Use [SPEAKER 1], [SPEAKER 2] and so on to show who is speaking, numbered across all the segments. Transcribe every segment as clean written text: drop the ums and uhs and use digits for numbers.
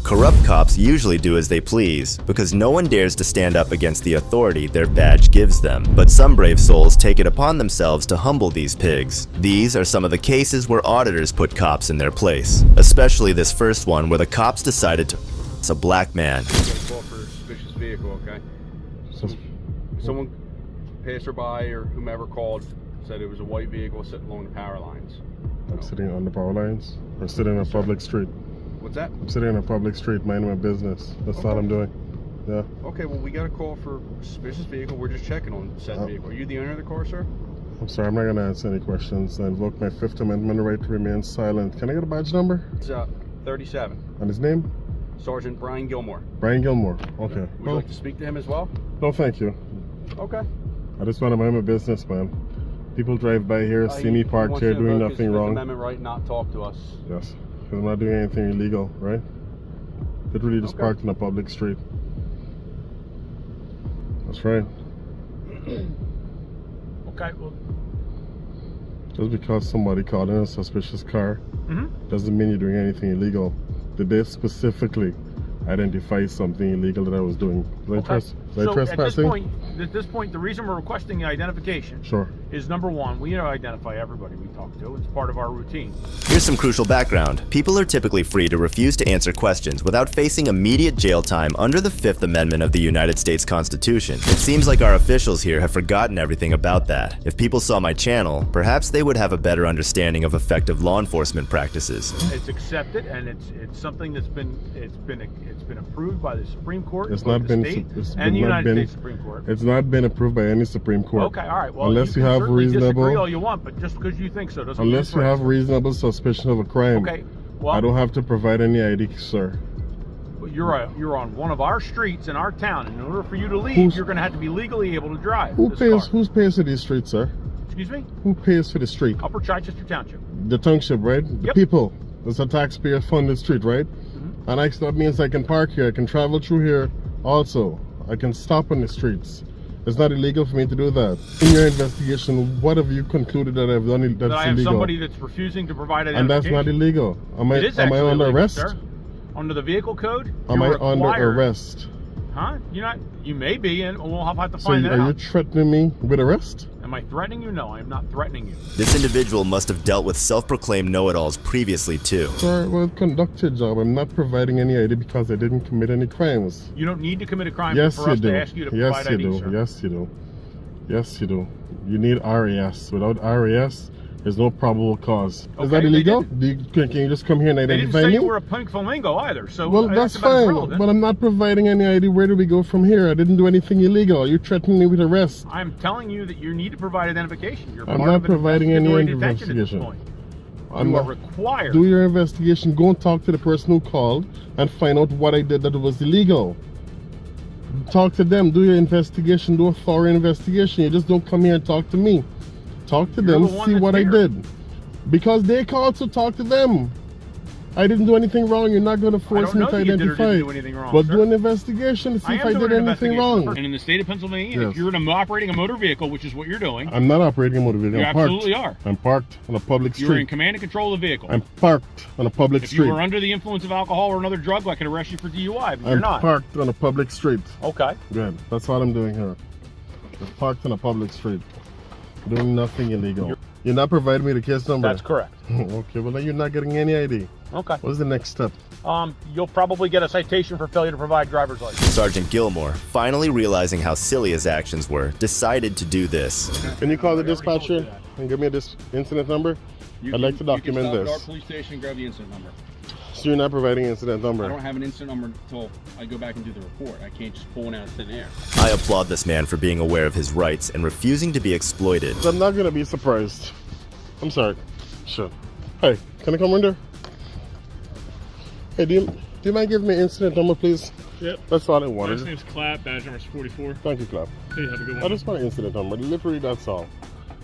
[SPEAKER 1] Corrupt cops usually do as they please, because no one dares to stand up against the authority their badge gives them. But some brave souls take it upon themselves to humble these pigs. These are some of the cases where auditors put cops in their place. Especially this first one where the cops decided to it's a black man.
[SPEAKER 2] Call for a suspicious vehicle, okay? Someone passed her by or whomever called said it was a white vehicle sitting along the power lines.
[SPEAKER 3] I'm sitting on the power lines. I'm sitting on a public street.
[SPEAKER 2] What's that?
[SPEAKER 3] I'm sitting in a public street, minding my business. That's all I'm doing. Yeah.
[SPEAKER 2] Okay, well, we got a call for a suspicious vehicle. We're just checking on said vehicle. Are you the owner of the car, sir?
[SPEAKER 3] I'm sorry, I'm not going to answer any questions. I invoke my Fifth Amendment right to remain silent. Can I get a badge number?
[SPEAKER 2] It's 37.
[SPEAKER 3] And his name?
[SPEAKER 2] Sergeant Brian Gilmore.
[SPEAKER 3] Brian Gilmore. Okay.
[SPEAKER 2] Would you like to speak to him as well?
[SPEAKER 3] No, thank you.
[SPEAKER 2] Okay.
[SPEAKER 3] I just want to mind my business, man. People drive by here, see me parked here doing nothing wrong.
[SPEAKER 2] Fifth Amendment right, not talk to us.
[SPEAKER 3] Yes, because I'm not doing anything illegal, right? Literally just parked in a public street. That's right.
[SPEAKER 4] Okay, well.
[SPEAKER 3] Just because somebody called in a suspicious car doesn't mean you're doing anything illegal. Did they specifically identify something illegal that I was doing?
[SPEAKER 4] At this point, the reason we're requesting the identification is number one, we identify everybody we talk to. It's part of our routine.
[SPEAKER 1] Here's some crucial background. People are typically free to refuse to answer questions without facing immediate jail time under the Fifth Amendment of the United States Constitution. It seems like our officials here have forgotten everything about that. If people saw my channel, perhaps they would have a better understanding of effective law enforcement practices.
[SPEAKER 4] It's accepted, and it's something that's been approved by the Supreme Court,
[SPEAKER 3] it's not been
[SPEAKER 4] and the United States Supreme Court.
[SPEAKER 3] It's not been approved by any Supreme Court.
[SPEAKER 4] Okay, all right. Well,
[SPEAKER 3] unless
[SPEAKER 4] you
[SPEAKER 3] have
[SPEAKER 4] disagree
[SPEAKER 3] reasonable,
[SPEAKER 4] all you want, but just because you think so doesn't.
[SPEAKER 3] Unless you have reasonable suspicion of a crime.
[SPEAKER 4] Okay. Well,
[SPEAKER 3] I don't have to provide any ID, sir.
[SPEAKER 4] But you're on one of our streets in our town. In order for you to leave, you're going to have to be legally able to drive.
[SPEAKER 3] Who pays for these streets, sir?
[SPEAKER 4] Excuse me?
[SPEAKER 3] Who pays for the street?
[SPEAKER 4] Upper Chichester Township.
[SPEAKER 3] The township, right?
[SPEAKER 4] Yep.
[SPEAKER 3] The people. It's a taxpayer-funded street, right? And that means I can park here. I can travel through here also. I can stop on the streets. It's not illegal for me to do that. In your investigation, what have you concluded that I've done that's illegal?
[SPEAKER 4] That I have somebody that's refusing to provide identification.
[SPEAKER 3] And that's not illegal. Am I under arrest?
[SPEAKER 4] Sir. Under the vehicle code?
[SPEAKER 3] Am I under arrest?
[SPEAKER 4] Huh? You may be, and we'll have to find that out.
[SPEAKER 3] So are you threatening me with arrest?
[SPEAKER 4] Am I threatening you? No, I am not threatening you.
[SPEAKER 1] This individual must have dealt with self-proclaimed know-it-alls previously too.
[SPEAKER 3] Sir, well, conduct your job. I'm not providing any ID because I didn't commit any crimes.
[SPEAKER 4] You don't need to commit a crime for us to ask you to
[SPEAKER 3] provide
[SPEAKER 4] ID, sir.
[SPEAKER 3] Yes, you do. Yes, you do. You need RAS. Without RAS, there's no probable cause. Is that illegal? Can you just come here and identify me?
[SPEAKER 4] They didn't say you were a pink flamingo either, so
[SPEAKER 3] well, that's fine, but I'm not providing any ID. Where do we go from here? I didn't do anything illegal. Are you threatening me with arrest?
[SPEAKER 4] I'm telling you that you need to provide identification. You're
[SPEAKER 3] I'm not providing any investigation.
[SPEAKER 4] You are required.
[SPEAKER 3] Do your investigation. Go and talk to the person who called and find out what I did that was illegal. Talk to them. Do your investigation. Do a thorough investigation. You just don't come here and talk to me. Talk to them, see what I did. Because they called, so talk to them. I didn't do anything wrong. You're not going to force me to identify. But do an investigation to see if I did anything wrong.
[SPEAKER 4] And in the state of Pennsylvania, if you're operating a motor vehicle, which is what you're doing.
[SPEAKER 3] I'm not operating a motor vehicle.
[SPEAKER 4] You absolutely are.
[SPEAKER 3] I'm parked on a public street.
[SPEAKER 4] You're in command and control of the vehicle.
[SPEAKER 3] I'm parked on a public street.
[SPEAKER 4] If you were under the influence of alcohol or another drug, I could arrest you for DUI, but you're not.
[SPEAKER 3] I'm parked on a public street.
[SPEAKER 4] Okay.
[SPEAKER 3] Good. That's what I'm doing here. I'm parked on a public street. Doing nothing illegal. You're not providing me the case number?
[SPEAKER 4] That's correct.
[SPEAKER 3] Okay, well then you're not getting any ID.
[SPEAKER 4] Okay.
[SPEAKER 3] What's the next step?
[SPEAKER 4] You'll probably get a citation for failure to provide driver's license.
[SPEAKER 1] Sergeant Gilmore, finally realizing how silly his actions were, decided to do this.
[SPEAKER 3] Can you call the dispatcher and give me this incident number? I'd like to document this.
[SPEAKER 2] You can stop at our police station and grab the incident number.
[SPEAKER 3] So you're not providing incident number?
[SPEAKER 2] I don't have an incident number until I go back and do the report. I can't just pull one out of thin air.
[SPEAKER 1] I applaud this man for being aware of his rights and refusing to be exploited.
[SPEAKER 3] I'm not going to be surprised. I'm sorry. Sure. Hey, can I come in there? Hey, do you mind giving me incident number, please?
[SPEAKER 5] Yep.
[SPEAKER 3] That's all I wanted.
[SPEAKER 5] Last name's Clapp, badge number is 44.
[SPEAKER 3] Thank you, Clapp.
[SPEAKER 5] Hey, have a good one.
[SPEAKER 3] I just want an incident number. Literally, that's all.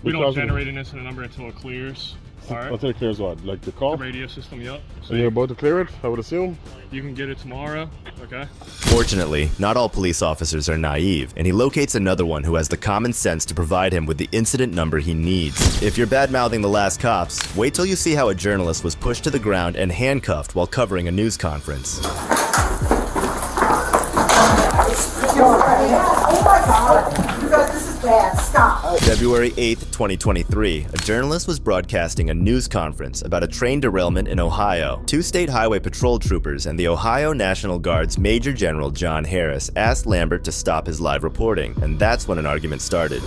[SPEAKER 5] We don't
[SPEAKER 3] Because-
[SPEAKER 5] generate an incident number until it clears. All right.
[SPEAKER 3] Until it clears what? Like the call?
[SPEAKER 5] The radio system, yep. So
[SPEAKER 3] And you're about to clear it, I would assume?
[SPEAKER 5] you can get it tomorrow, okay?
[SPEAKER 1] Fortunately, not all police officers are naive, and he locates another one who has the common sense to provide him with the incident number he needs. If you're bad-mouthing the last cops, wait till you see how a journalist was pushed to the ground and handcuffed while covering a news conference.
[SPEAKER 6] Oh my God! You guys, this is bad. Stop.
[SPEAKER 1] February 8th, 2023, a journalist was broadcasting a news conference about a train derailment in Ohio. Two state highway patrol troopers and the Ohio National Guard's Major General John Harris asked Lambert to stop his live reporting, and that's when an argument started.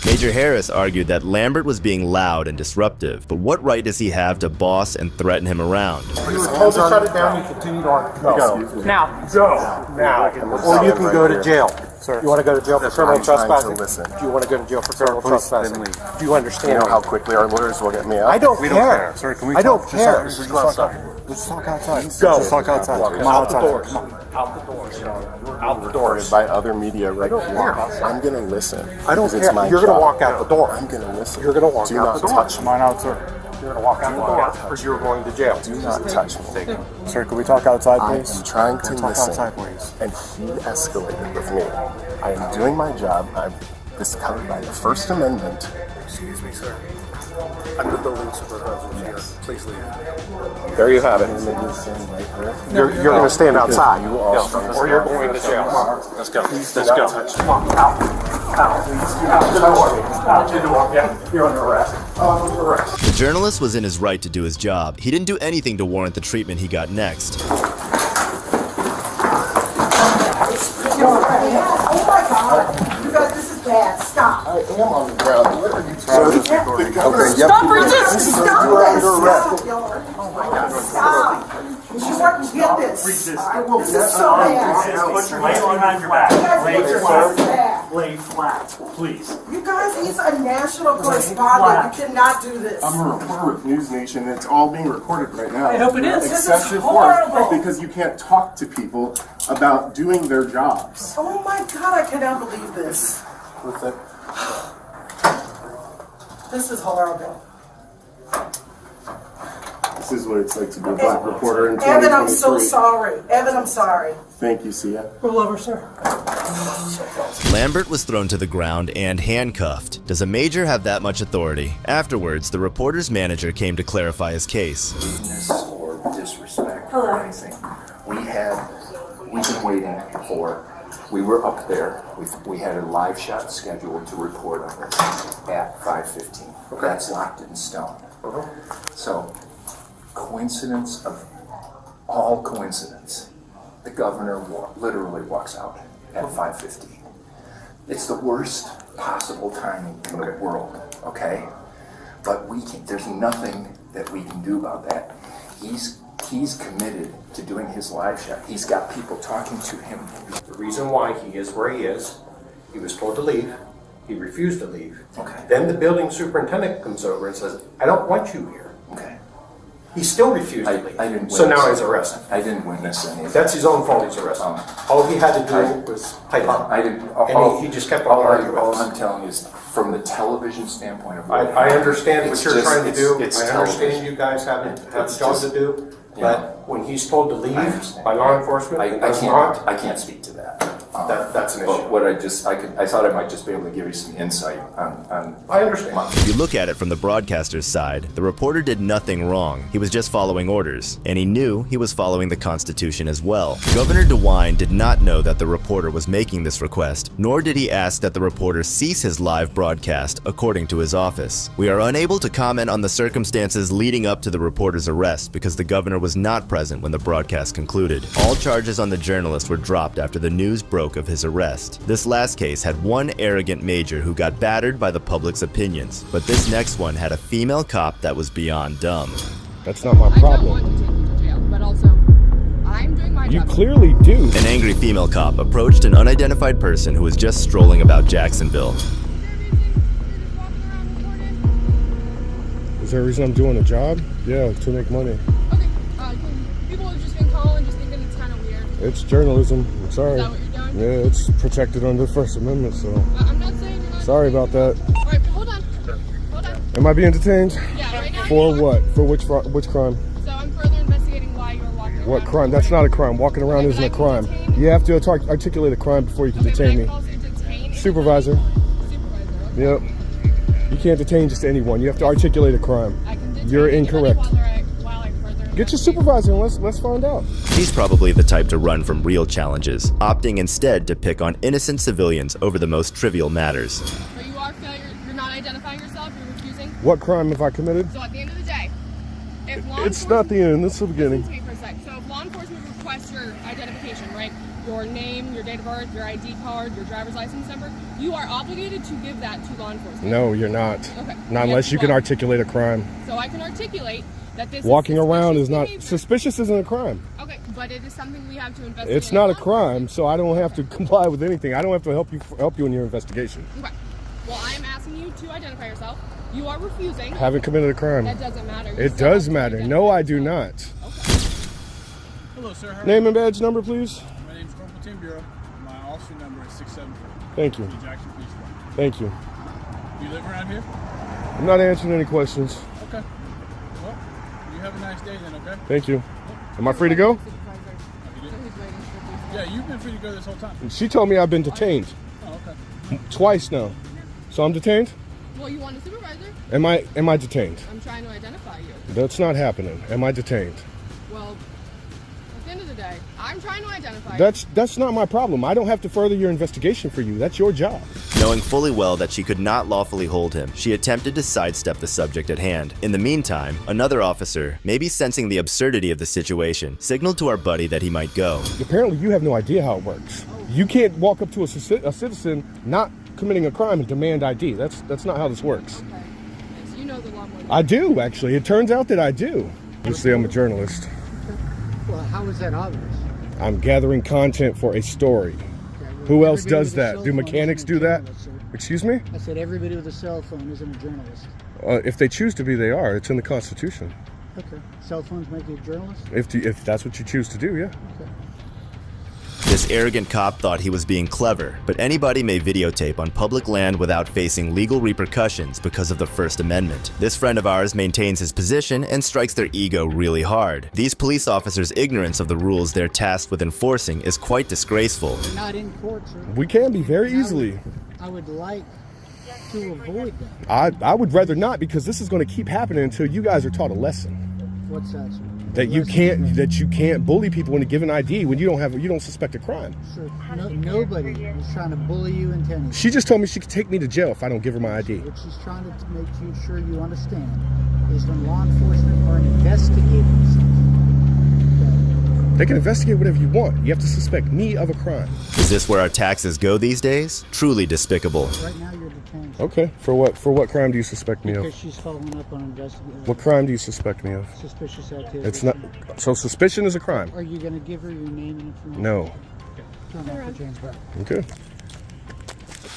[SPEAKER 1] Major Harris argued that Lambert was being loud and disruptive, but what right does he have to boss and threaten him around?
[SPEAKER 7] You were told to shut it down, you continue to go.
[SPEAKER 6] Now.
[SPEAKER 7] Go. Now. Or you can go to jail.
[SPEAKER 8] Sir.
[SPEAKER 7] You want to go to jail for criminal
[SPEAKER 8] I'm trying to
[SPEAKER 7] trespassing?
[SPEAKER 8] listen.
[SPEAKER 7] Do you want to go to jail for criminal
[SPEAKER 8] please,
[SPEAKER 7] trespassing?
[SPEAKER 8] then leave.
[SPEAKER 7] Do you understand?
[SPEAKER 8] You know
[SPEAKER 7] me?
[SPEAKER 8] how quickly our lawyers will get me out?
[SPEAKER 7] I don't
[SPEAKER 8] We
[SPEAKER 7] care.
[SPEAKER 8] don't care. Sir, can we
[SPEAKER 7] I don't
[SPEAKER 8] talk?
[SPEAKER 7] care.
[SPEAKER 8] Just go outside.
[SPEAKER 7] Let's talk outside.
[SPEAKER 8] Go.
[SPEAKER 7] Let's talk outside.
[SPEAKER 8] Walk
[SPEAKER 7] Come on,
[SPEAKER 8] out the
[SPEAKER 7] outside.
[SPEAKER 8] doors.
[SPEAKER 7] Come on. Out the doors.
[SPEAKER 8] Out the doors. By other media right here. I'm going to listen.
[SPEAKER 7] I don't
[SPEAKER 8] because
[SPEAKER 7] care.
[SPEAKER 8] It's my
[SPEAKER 7] You're going to
[SPEAKER 8] job.
[SPEAKER 7] walk out the door.
[SPEAKER 8] I'm going to listen.
[SPEAKER 7] You're going to walk
[SPEAKER 8] Do
[SPEAKER 7] out
[SPEAKER 8] not
[SPEAKER 7] the door.
[SPEAKER 8] touch me.
[SPEAKER 7] Come on out, sir. You're going to walk out the door, or you're going to jail.
[SPEAKER 8] Do not touch me.
[SPEAKER 7] Sir, can we talk outside,
[SPEAKER 8] I
[SPEAKER 7] please?
[SPEAKER 8] am trying to
[SPEAKER 7] Talk
[SPEAKER 8] listen.
[SPEAKER 7] outside, please.
[SPEAKER 8] And he escalated with me. I am doing my job. This is covered by the First Amendment.
[SPEAKER 7] Excuse me, sir. I'm the building supervisor here. Please leave.
[SPEAKER 8] There you have it.
[SPEAKER 7] You're going to stand outside.
[SPEAKER 8] You are.
[SPEAKER 7] Or you're going to jail.
[SPEAKER 8] Let's go. Let's go.
[SPEAKER 7] Come on, out. Out. You're under arrest.
[SPEAKER 1] The journalist was in his right to do his job. He didn't do anything to warrant the treatment he got next.
[SPEAKER 6] Oh my God! You guys, this is bad. Stop.
[SPEAKER 8] I am on the ground. What are you trying to do?
[SPEAKER 6] Stop resisting! Stop
[SPEAKER 8] You are under
[SPEAKER 6] this!
[SPEAKER 8] arrest.
[SPEAKER 6] Stop! Oh my God! Stop! You want to get this? I will. This is so bad.
[SPEAKER 9] Put your leg behind your back.
[SPEAKER 6] You guys
[SPEAKER 9] Lay
[SPEAKER 6] put your
[SPEAKER 9] flat.
[SPEAKER 6] hands back.
[SPEAKER 9] Lay flat, please.
[SPEAKER 6] You guys, he's a national correspondent. You cannot do this.
[SPEAKER 8] I'm a reporter with News Nation. It's all being recorded right now.
[SPEAKER 9] I hope it is. This is
[SPEAKER 8] Excessive
[SPEAKER 6] horrible.
[SPEAKER 8] force because you can't talk to people about doing their jobs.
[SPEAKER 6] Oh my God! I cannot believe this.
[SPEAKER 8] What's that?
[SPEAKER 6] This is horrible.
[SPEAKER 8] This is what it's like to be a black reporter in 2023.
[SPEAKER 6] Evan, I'm so sorry. Evan, I'm sorry.
[SPEAKER 8] Thank you, Sia.
[SPEAKER 6] Roll over, sir.
[SPEAKER 1] Lambert was thrown to the ground and handcuffed. Does a major have that much authority? Afterwards, the reporter's manager came to clarify his case.
[SPEAKER 10] Rudeness or disrespect or anything. We've been waiting for, we were up there, we had a live shot scheduled to report on this at 5:15. Okay. That's locked in stone. So, coincidence of all coincidence, the governor literally walks out at 5:15. It's the worst possible timing in the world, okay? But there's nothing that we can do about that. He's committed to doing his live shot. He's got people talking to him.
[SPEAKER 11] The reason why he is where he is, he was told to leave. He refused to leave.
[SPEAKER 10] Okay.
[SPEAKER 11] Then the building superintendent comes over and says, I don't want you here.
[SPEAKER 10] Okay.
[SPEAKER 11] He still refused to leave.
[SPEAKER 10] I didn't
[SPEAKER 11] So now
[SPEAKER 10] witness
[SPEAKER 11] he's arrested.
[SPEAKER 10] I didn't witness any of
[SPEAKER 11] That's his own fault he's arrested. All he had to do was pipe up.
[SPEAKER 10] I didn't.
[SPEAKER 11] And he just kept on arguing with
[SPEAKER 10] All
[SPEAKER 11] us.
[SPEAKER 10] I'm telling you is, from the television standpoint of
[SPEAKER 11] I understand what
[SPEAKER 10] it's
[SPEAKER 11] you're
[SPEAKER 10] just-
[SPEAKER 11] trying to do.
[SPEAKER 10] it's
[SPEAKER 11] I understand
[SPEAKER 10] television.
[SPEAKER 11] you guys have a
[SPEAKER 10] It's
[SPEAKER 11] job
[SPEAKER 10] just-
[SPEAKER 11] to do.
[SPEAKER 10] yeah.
[SPEAKER 11] But when he's told to leave
[SPEAKER 10] understand.
[SPEAKER 11] by law enforcement,
[SPEAKER 10] I
[SPEAKER 11] does not.
[SPEAKER 10] can't speak to that.
[SPEAKER 11] That's an
[SPEAKER 10] But
[SPEAKER 11] issue.
[SPEAKER 10] what I thought I might just be able to give you some insight on.
[SPEAKER 11] I understand.
[SPEAKER 1] If you look at it from the broadcaster's side, the reporter did nothing wrong. He was just following orders, and he knew he was following the Constitution as well. Governor DeWine did not know that the reporter was making this request, nor did he ask that the reporter cease his live broadcast, according to his office. We are unable to comment on the circumstances leading up to the reporter's arrest because the governor was not present when the broadcast concluded. All charges on the journalist were dropped after the news broke of his arrest. This last case had one arrogant major who got battered by the public's opinions, but this next one had a female cop that was beyond dumb.
[SPEAKER 3] That's not my
[SPEAKER 12] I don't
[SPEAKER 3] problem.
[SPEAKER 12] want to take you to jail, but also, I'm doing my You clearly do.
[SPEAKER 1] An angry female cop approached an unidentified person who was just strolling about Jacksonville.
[SPEAKER 12] Is there a reason I'm doing a job? Yeah, to make money.
[SPEAKER 13] Okay, people have just been calling, just thinking it's kind of weird.
[SPEAKER 12] It's journalism. I'm sorry.
[SPEAKER 13] Is that what you're doing?
[SPEAKER 12] Yeah, it's protected under the First Amendment, so.
[SPEAKER 13] I'm not saying you're not.
[SPEAKER 12] Sorry about that.
[SPEAKER 13] All right, hold on. Hold on.
[SPEAKER 12] Am I being detained?
[SPEAKER 13] Yeah, right now.
[SPEAKER 12] For what? For which crime?
[SPEAKER 13] So I'm further investigating why you're walking around.
[SPEAKER 12] What crime? That's not a crime. Walking around isn't a crime. You have to articulate a crime before you can detain me. Supervisor. Yep. You can't detain just anyone. You have to articulate a crime. You're incorrect. Get your supervisor and let's find out.
[SPEAKER 1] He's probably the type to run from real challenges, opting instead to pick on innocent civilians over the most trivial matters.
[SPEAKER 13] But you are failure. You're not identifying yourself. You're refusing.
[SPEAKER 12] What crime have I committed?
[SPEAKER 13] So at the end of the day, if law
[SPEAKER 12] It's not the end. It's the beginning.
[SPEAKER 13] Listen to me for a sec. So if law enforcement requests your identification, right? Your name, your date of birth, your ID card, your driver's license number, you are obligated to give that to law enforcement.
[SPEAKER 12] No, you're not.
[SPEAKER 13] Okay.
[SPEAKER 12] Not unless you can articulate a crime.
[SPEAKER 13] So I can articulate that this
[SPEAKER 12] Walking
[SPEAKER 13] is
[SPEAKER 12] around is not
[SPEAKER 13] behavior.
[SPEAKER 12] Suspicious isn't a crime.
[SPEAKER 13] Okay, but it is something we have to investigate.
[SPEAKER 12] It's not a crime, so I don't have to comply with anything. I don't have to help you in your investigation.
[SPEAKER 13] Okay. Well, I am asking you to identify yourself. You are refusing.
[SPEAKER 12] Haven't committed a crime.
[SPEAKER 13] That doesn't matter.
[SPEAKER 12] It does matter. No, I do not.
[SPEAKER 13] Okay.
[SPEAKER 14] Hello, sir. How are
[SPEAKER 12] Name
[SPEAKER 14] you?
[SPEAKER 12] and badge number, please.
[SPEAKER 14] My name's Corporal Tim Bureau. My officer number is 674.
[SPEAKER 12] Thank you.
[SPEAKER 14] Jackson Police Department.
[SPEAKER 12] Thank you.
[SPEAKER 14] You live around here?
[SPEAKER 12] I'm not answering any questions.
[SPEAKER 14] Okay. Well, you have a nice day then, okay?
[SPEAKER 12] Thank you. Am I free to go?
[SPEAKER 14] Yeah, you've been free to go this whole time.
[SPEAKER 12] She told me I've been detained.
[SPEAKER 14] Oh, okay.
[SPEAKER 12] Twice now. So I'm detained?
[SPEAKER 13] Well, you want a supervisor?
[SPEAKER 12] Am I detained?
[SPEAKER 13] I'm trying to identify you.
[SPEAKER 12] That's not happening. Am I detained?
[SPEAKER 13] Well, at the end of the day, I'm trying to identify you.
[SPEAKER 12] That's not my problem. I don't have to further your investigation for you. That's your job.
[SPEAKER 1] Knowing fully well that she could not lawfully hold him, she attempted to sidestep the subject at hand. In the meantime, another officer, maybe sensing the absurdity of the situation, signaled to our buddy that he might go.
[SPEAKER 12] Apparently you have no idea how it works. You can't walk up to a citizen not committing a crime and demand ID. That's not how this works.
[SPEAKER 13] Okay. So you know the law more than
[SPEAKER 12] I do, actually. It turns out that I do. You see, I'm a journalist.
[SPEAKER 15] Well, how is that obvious?
[SPEAKER 12] I'm gathering content for a story. Who else does that? Do mechanics do that? Excuse me?
[SPEAKER 15] I said everybody with a cell phone isn't a journalist.
[SPEAKER 12] If they choose to be, they are. It's in the Constitution.
[SPEAKER 15] Okay. Cell phones make you a journalist?
[SPEAKER 12] If that's what you choose to do, yeah.
[SPEAKER 15] Okay.
[SPEAKER 1] This arrogant cop thought he was being clever, but anybody may videotape on public land without facing legal repercussions because of the First Amendment. This friend of ours maintains his position and strikes their ego really hard. These police officers' ignorance of the rules they're tasked with enforcing is quite disgraceful.
[SPEAKER 15] We're not in court, sir.
[SPEAKER 12] We can be very easily.
[SPEAKER 15] I would like to avoid that.
[SPEAKER 12] I would rather not, because this is going to keep happening until you guys are taught a lesson.
[SPEAKER 15] What's that, sir?
[SPEAKER 12] That you can't bully people into giving ID when you don't suspect a crime.
[SPEAKER 15] Sir, nobody is trying to bully you into anything.
[SPEAKER 12] She just told me she could take me to jail if I don't give her my ID.
[SPEAKER 15] What she's trying to make sure you understand is when law enforcement are investigating something.
[SPEAKER 12] They can investigate whatever you want. You have to suspect me of a crime.
[SPEAKER 1] Is this where our taxes go these days? Truly despicable.
[SPEAKER 15] Right now you're detained.
[SPEAKER 12] Okay. For what? For what crime do you suspect me of?
[SPEAKER 15] Because she's following up on investigation.
[SPEAKER 12] What crime do you suspect me of?
[SPEAKER 15] Suspicious activity.
[SPEAKER 12] It's not. So suspicion is a crime.
[SPEAKER 15] Are you going to give her your name and information?
[SPEAKER 12] No.
[SPEAKER 15] Turn off the chains back.
[SPEAKER 12] Okay.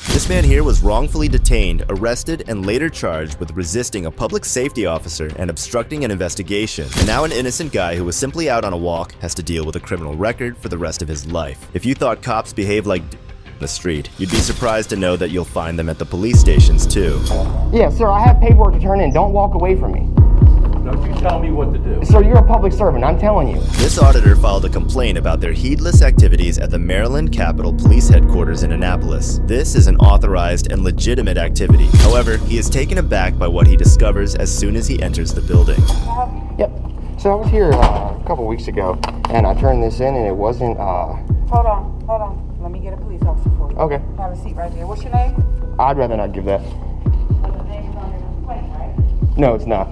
[SPEAKER 1] This man here was wrongfully detained, arrested, and later charged with resisting a public safety officer and obstructing an investigation. And now an innocent guy who was simply out on a walk has to deal with a criminal record for the rest of his life. If you thought cops behave like the street, you'd be surprised to know that you'll find them at the police stations too.
[SPEAKER 16] Yeah, sir, I have paperwork to turn in. Don't walk away from me.
[SPEAKER 17] Don't you tell me what to do.
[SPEAKER 16] Sir, you're a public servant, I'm telling you.
[SPEAKER 1] This auditor filed a complaint about their heedless activities at the Maryland Capitol Police Headquarters in Annapolis. This is an authorized and legitimate activity. However, he is taken aback by what he discovers as soon as he enters the building.
[SPEAKER 16] Yep. So I was here a couple weeks ago, and I turned this in, and it wasn't,
[SPEAKER 18] Hold on. Let me get a police officer for you.
[SPEAKER 16] Okay.
[SPEAKER 18] Have a seat right there. What's your name?
[SPEAKER 16] I'd rather not give that.
[SPEAKER 18] The name is on your complaint, right?
[SPEAKER 16] No, it's not.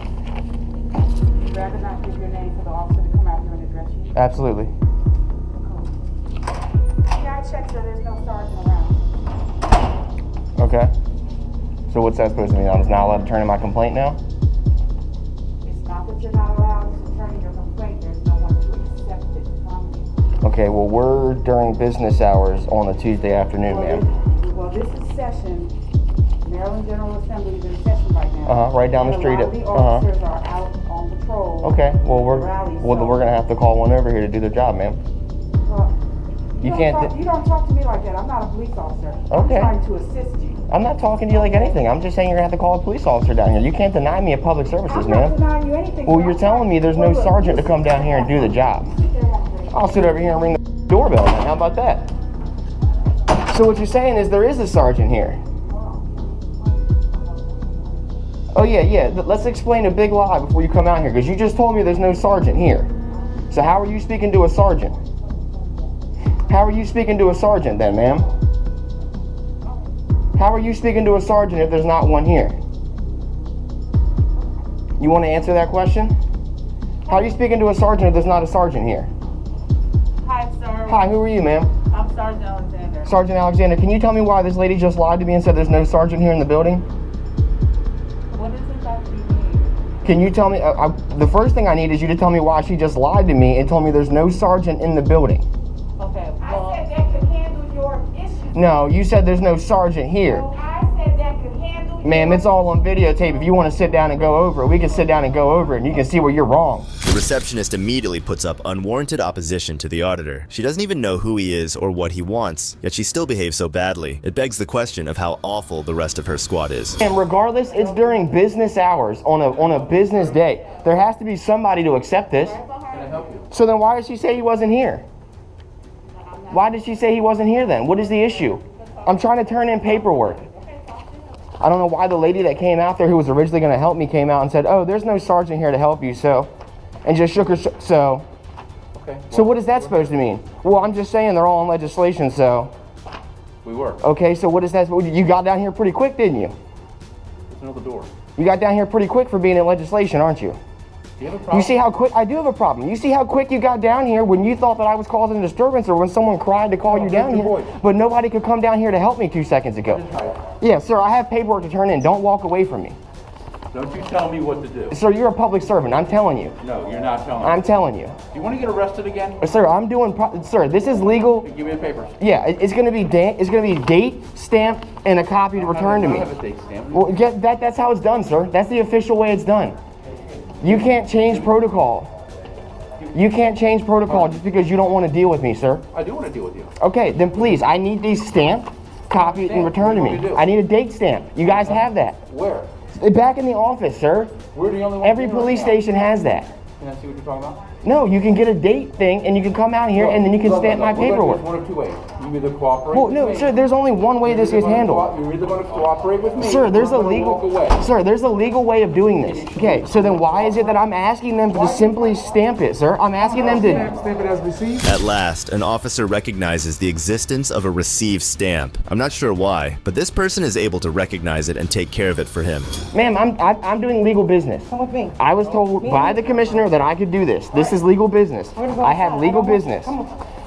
[SPEAKER 18] You'd rather not give your name for the officer to come out here and address you?
[SPEAKER 16] Absolutely.
[SPEAKER 18] Yeah, I checked, so there's no sergeant around.
[SPEAKER 16] Okay. So what's that supposed to mean? I'm not allowed to turn in my complaint now?
[SPEAKER 18] It's not that you're not allowed to turn in your complaint. There's no one to accept it from you.
[SPEAKER 16] Okay, well, we're during business hours on a Tuesday afternoon, ma'am.
[SPEAKER 18] Well, this is session. Maryland General Assembly is in session right now.
[SPEAKER 16] Right down the street.
[SPEAKER 18] A lot of the officers are out on patrol.
[SPEAKER 16] Okay, well, we're
[SPEAKER 18] so
[SPEAKER 16] gonna have to call one over here to do their job, ma'am.
[SPEAKER 18] Well,
[SPEAKER 16] You can't.
[SPEAKER 18] You don't talk to me like that. I'm not a police officer.
[SPEAKER 16] Okay.
[SPEAKER 18] I'm trying to assist you.
[SPEAKER 16] I'm not talking to you like anything. I'm just saying you're gonna have to call a police officer down here. You can't deny me of public services,
[SPEAKER 18] I'm
[SPEAKER 16] ma'am.
[SPEAKER 18] not denying you anything.
[SPEAKER 16] Well, you're telling me there's no sergeant to come down here and do the job. I'll sit over here and ring the doorbell, man. How about that? So what you're saying is there is a sergeant here. Oh yeah. Let's explain a big lie before you come out here, because you just told me there's no sergeant here. So how are you speaking to a sergeant? How are you speaking to a sergeant then, ma'am? How are you speaking to a sergeant if there's not one here? You want to answer that question? How are you speaking to a sergeant if there's not a sergeant here?
[SPEAKER 18] Hi, sir.
[SPEAKER 16] Hi, who are you, ma'am?
[SPEAKER 18] I'm Sergeant Alexander.
[SPEAKER 16] Sergeant Alexander, can you tell me why this lady just lied to me and said there's no sergeant here in the building?
[SPEAKER 18] What is it that you need?
[SPEAKER 16] Can you tell me, the first thing I need is you to tell me why she just lied to me and told me there's no sergeant in the building.
[SPEAKER 18] Okay, well. I said that could handle your issues.
[SPEAKER 16] No, you said there's no sergeant here.
[SPEAKER 18] Well, I said that could handle
[SPEAKER 16] Ma'am, it's all on videotape. If you want to sit down and go over it, we can sit down and go over it and you can see where you're wrong.
[SPEAKER 1] The receptionist immediately puts up unwarranted opposition to the auditor. She doesn't even know who he is or what he wants, yet she still behaves so badly. It begs the question of how awful the rest of her squad is.
[SPEAKER 16] And regardless, it's during business hours on a business day. There has to be somebody to accept this. So then why did she say he wasn't here? Why did she say he wasn't here then? What is the issue? I'm trying to turn in paperwork. I don't know why the lady that came out there who was originally going to help me came out and said, oh, there's no sergeant here to help you, and just shook her, so. Okay. So what is that supposed to mean? Well, I'm just saying they're all on legislation, so.
[SPEAKER 17] We were.
[SPEAKER 16] Okay, so what is that? You got down here pretty quick, didn't you?
[SPEAKER 17] There's another door.
[SPEAKER 16] You got down here pretty quick for being in legislation, aren't you?
[SPEAKER 17] Do you have a problem?
[SPEAKER 16] You see how quick, I do have a problem. You see how quick you got down here when you thought that I was causing a disturbance or when someone cried to call you down here, but nobody could come down here to help me 2 seconds ago. Yeah, sir, I have paperwork to turn in. Don't walk away from me.
[SPEAKER 17] Don't you tell me what to do.
[SPEAKER 16] Sir, you're a public servant. I'm telling you.
[SPEAKER 17] No, you're not telling me.
[SPEAKER 16] I'm telling you.
[SPEAKER 17] Do you want to get arrested again?
[SPEAKER 16] Sir, I'm doing, sir, this is legal.
[SPEAKER 17] Give me the papers.
[SPEAKER 16] Yeah, it's going to be date, stamp, and a copy to return to me.
[SPEAKER 17] I have a date stamp.
[SPEAKER 16] Well, that's how it's done, sir. That's the official way it's done. You can't change protocol. You can't change protocol just because you don't want to deal with me, sir.
[SPEAKER 17] I do want to deal with you.
[SPEAKER 16] Okay, then please, I need these stamped, copied, and returned to me. I need a date stamp. You guys have that.
[SPEAKER 17] Where?
[SPEAKER 16] Back in the office, sir.
[SPEAKER 17] We're the only one.
[SPEAKER 16] Every police station has that.
[SPEAKER 17] Can I see what you're talking about?
[SPEAKER 16] No, you can get a date thing and you can come out here and then you can stamp my paperwork.
[SPEAKER 17] One of two ways. You either cooperate
[SPEAKER 16] Well,
[SPEAKER 17] with
[SPEAKER 16] no,
[SPEAKER 17] me.
[SPEAKER 16] sir, there's only one way this is handled.
[SPEAKER 17] You're either going to cooperate with me.
[SPEAKER 16] Sir, there's a
[SPEAKER 17] or you're gonna walk away.
[SPEAKER 16] Sir, there's a legal way of doing this. Okay, so then why is it that I'm asking them to simply stamp it, sir? I'm asking them to
[SPEAKER 12] Stamp it as received.
[SPEAKER 1] At last, an officer recognizes the existence of a received stamp. I'm not sure why, but this person is able to recognize it and take care of it for him.
[SPEAKER 16] Ma'am, I'm doing legal business.
[SPEAKER 6] Come with me.
[SPEAKER 16] I was told by the commissioner that I could do this. This is legal business. I have legal business.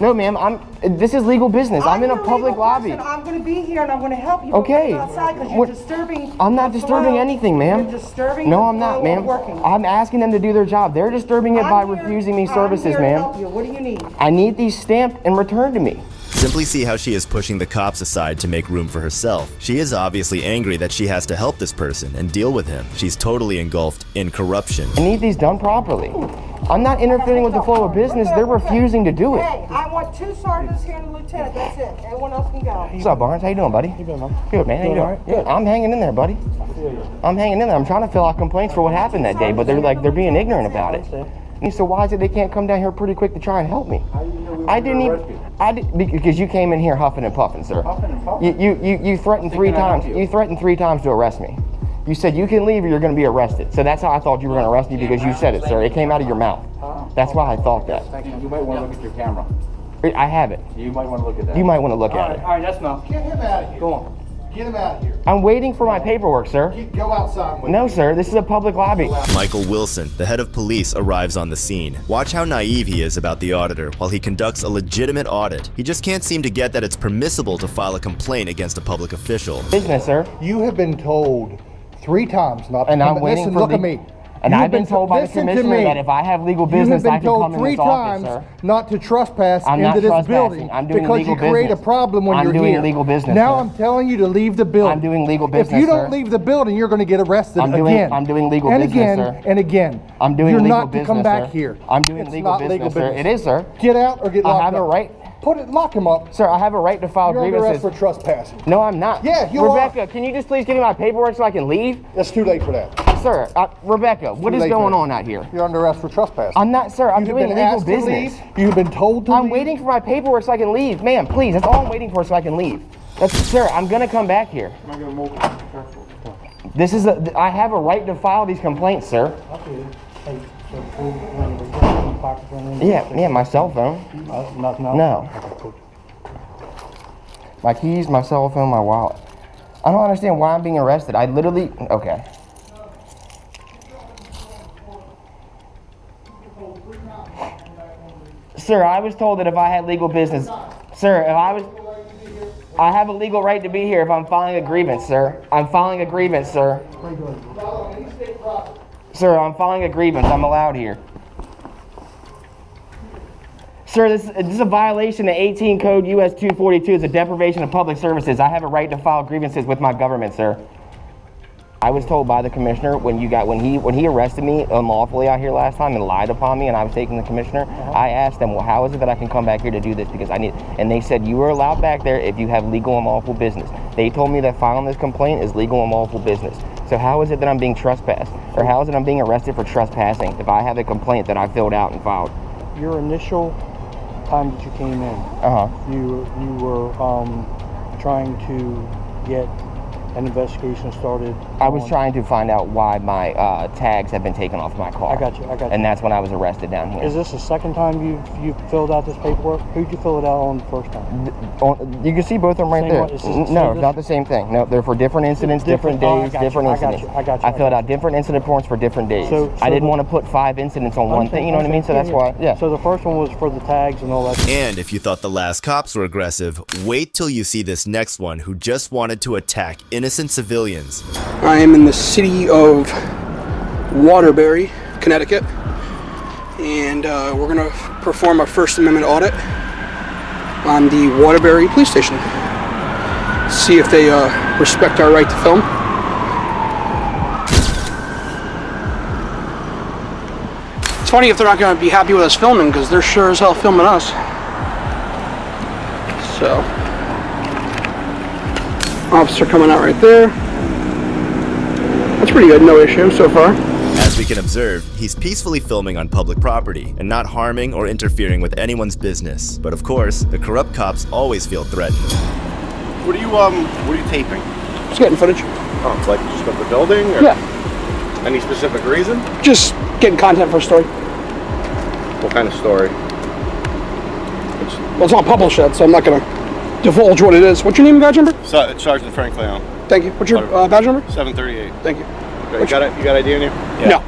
[SPEAKER 16] No, ma'am, this is legal business. I'm in a public lobby.
[SPEAKER 6] I'm going to be here and I'm going to help you.
[SPEAKER 16] Okay.
[SPEAKER 6] Outside because you're disturbing.
[SPEAKER 16] I'm not disturbing anything, ma'am.
[SPEAKER 6] You're disturbing.
[SPEAKER 16] No, I'm not, ma'am. I'm asking them to do their job. They're disturbing it by refusing me services, ma'am.
[SPEAKER 6] What do you need?
[SPEAKER 16] I need these stamped and returned to me.
[SPEAKER 1] Simply see how she is pushing the cops aside to make room for herself. She is obviously angry that she has to help this person and deal with him. She's totally engulfed in corruption.
[SPEAKER 16] I need these done properly. I'm not interfering with the flow of business. They're refusing to do it.
[SPEAKER 6] Hey, I want 2 sergeants here and a lieutenant. That's it. Everyone else can go.
[SPEAKER 16] What's up, Barnes? How you doing, buddy? Good, man. How you doing? Good. I'm hanging in there, buddy. I'm hanging in there. I'm trying to fill out complaints for what happened that day, but they're being ignorant about it. So why is it they can't come down here pretty quick to try and help me? Because you came in here huffing and puffing, sir. You threatened 3 times. You threatened 3 times to arrest me. You said you can leave or you're going to be arrested. So that's how I thought you were going to arrest me because you said it, sir. It came out of your mouth. That's why I thought that.
[SPEAKER 17] You might want to look at your camera.
[SPEAKER 16] I have it.
[SPEAKER 17] You might want to look at that.
[SPEAKER 16] You might want to look at it.
[SPEAKER 17] All right, that's enough.
[SPEAKER 12] Get him out of here.
[SPEAKER 16] Go on.
[SPEAKER 12] Get him out of here.
[SPEAKER 16] I'm waiting for my paperwork, sir.
[SPEAKER 12] Go outside with
[SPEAKER 16] No, sir. This is a public lobby.
[SPEAKER 1] Michael Wilson, the head of police, arrives on the scene. Watch how naive he is about the auditor while he conducts a legitimate audit. He just can't seem to get that it's permissible to file a complaint against a public official.
[SPEAKER 16] Business, sir.
[SPEAKER 12] You have been told 3 times not to
[SPEAKER 16] And
[SPEAKER 12] come.
[SPEAKER 16] I'm waiting
[SPEAKER 12] Listen,
[SPEAKER 16] for
[SPEAKER 12] look
[SPEAKER 16] the-
[SPEAKER 12] at me.
[SPEAKER 16] And I've been told by the commissioner that if I have legal business, I can come in this office, sir.
[SPEAKER 19] Not to trespass
[SPEAKER 16] I'm
[SPEAKER 19] into
[SPEAKER 16] not
[SPEAKER 19] this
[SPEAKER 16] trespassing.
[SPEAKER 19] building
[SPEAKER 16] I'm doing
[SPEAKER 19] because
[SPEAKER 16] legal
[SPEAKER 19] you create
[SPEAKER 16] business.
[SPEAKER 19] a problem when
[SPEAKER 16] I'm
[SPEAKER 19] you're
[SPEAKER 16] doing
[SPEAKER 19] here.
[SPEAKER 16] legal business,
[SPEAKER 19] Now
[SPEAKER 16] sir.
[SPEAKER 19] I'm telling you to leave the building.
[SPEAKER 16] I'm doing legal business,
[SPEAKER 19] If you don't
[SPEAKER 16] sir.
[SPEAKER 19] leave the building, you're going to get arrested
[SPEAKER 16] I'm doing legal
[SPEAKER 19] and
[SPEAKER 16] business,
[SPEAKER 19] again,
[SPEAKER 16] sir.
[SPEAKER 19] and again.
[SPEAKER 16] I'm doing
[SPEAKER 19] you're
[SPEAKER 16] legal
[SPEAKER 19] not
[SPEAKER 16] business,
[SPEAKER 19] to come back
[SPEAKER 16] sir.
[SPEAKER 19] here.
[SPEAKER 16] I'm doing
[SPEAKER 19] It's
[SPEAKER 16] legal
[SPEAKER 19] not
[SPEAKER 16] business, sir. It is, sir.
[SPEAKER 19] Get out or get locked up.
[SPEAKER 16] I have a right.
[SPEAKER 19] Lock him up.
[SPEAKER 16] Sir, I have a right to file
[SPEAKER 19] You're under
[SPEAKER 16] grievances.
[SPEAKER 19] arrest for trespassing.
[SPEAKER 16] No, I'm not.
[SPEAKER 19] Yeah, you
[SPEAKER 16] Rebecca, can you just please give me my paperwork so I can leave?
[SPEAKER 19] It's too late for that.
[SPEAKER 16] Sir, Rebecca, what is going on out here?
[SPEAKER 19] You're under arrest for trespassing.
[SPEAKER 16] I'm not, sir. I'm doing legal business.
[SPEAKER 19] Leave. You've been told to
[SPEAKER 16] I'm
[SPEAKER 19] leave.
[SPEAKER 16] waiting for my paperwork so I can leave. Ma'am, please. That's all I'm waiting for so I can leave. Sir, I'm going to come back here. I have a right to file these complaints, sir. Yeah, my cell phone. No. My keys, my cell phone, my wallet. I don't understand why I'm being arrested. I literally, okay. Sir, I was told that if I had legal business, sir, I have a legal right to be here if I'm filing a grievance, sir. I'm filing a grievance, sir. Sir, I'm filing a grievance. I'm allowed here. Sir, this is a violation of 18 Code US 242. It's a deprivation of public services. I have a right to file grievances with my government, sir. I was told by the commissioner when he arrested me unlawfully out here last time and lied upon me and I was taking the commissioner, I asked them, well, how is it that I can come back here to do this because I need, and they said you are allowed back there if you have legal and lawful business. They told me that filing this complaint is legal and lawful business. So how is it that I'm being trespassed? Or how is it I'm being arrested for trespassing if I have a complaint that I filled out and filed?
[SPEAKER 20] Your initial time that you came in, you were trying to get an investigation started.
[SPEAKER 16] I was trying to find out why my tags have been taken off my car.
[SPEAKER 20] I got you.
[SPEAKER 16] And that's when I was arrested down here.
[SPEAKER 20] Is this the second time you've filled out this paperwork? Who'd you fill it out on the first time?
[SPEAKER 16] You can see both of them right there. No, not the same thing. No, they're for different incidents, different days, different incidents.
[SPEAKER 20] I got you.
[SPEAKER 16] I filled out different incident forms for different days. I didn't want to put 5 incidents on one thing, you know what I mean? So that's why, yeah.
[SPEAKER 20] So the first one was for the tags and all that.
[SPEAKER 1] And if you thought the last cops were aggressive, wait till you see this next one who just wanted to attack innocent civilians.
[SPEAKER 21] I am in the city of Waterbury, Connecticut, and we're going to perform a First Amendment audit on the Waterbury police station. See if they respect our right to film. It's funny if they're not going to be happy with us filming, because they're sure as hell filming us. So, officer coming out right there. That's pretty good, no issue so far.
[SPEAKER 1] As we can observe, he's peacefully filming on public property and not harming or interfering with anyone's business. But of course, the corrupt cops always feel threatened.
[SPEAKER 2] What are you taping?
[SPEAKER 21] Just getting footage.
[SPEAKER 2] Oh, it's like just of the building? Or
[SPEAKER 21] yeah.
[SPEAKER 2] Any specific reason?
[SPEAKER 21] Just getting content for a story.
[SPEAKER 2] What kind of story?
[SPEAKER 21] Well, it's not published yet, so I'm not going to divulge what it is. What's your name and badge number?
[SPEAKER 2] Sergeant Frank Leon.
[SPEAKER 21] Thank you. What's your badge number?
[SPEAKER 2] 738.
[SPEAKER 21] Thank you.
[SPEAKER 2] Okay, you got ID on you?
[SPEAKER 21] Yeah. No.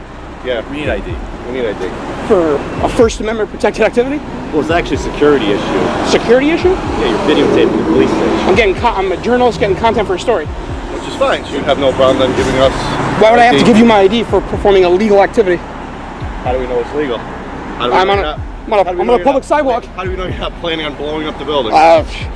[SPEAKER 2] Yeah. We need ID. We need ID.
[SPEAKER 21] For a First Amendment protected activity?
[SPEAKER 22] Well, it's actually a security issue.
[SPEAKER 21] Security issue?
[SPEAKER 22] Yeah, you're videotaping the police station.
[SPEAKER 21] I'm a journalist getting content for a story.
[SPEAKER 2] Which is fine. So you have no problem then giving us
[SPEAKER 21] Why would I have to give you my ID for performing a legal activity?
[SPEAKER 2] How do we know it's legal?
[SPEAKER 21] I'm on a public sidewalk.
[SPEAKER 2] How do we know you're not planning on blowing up the building?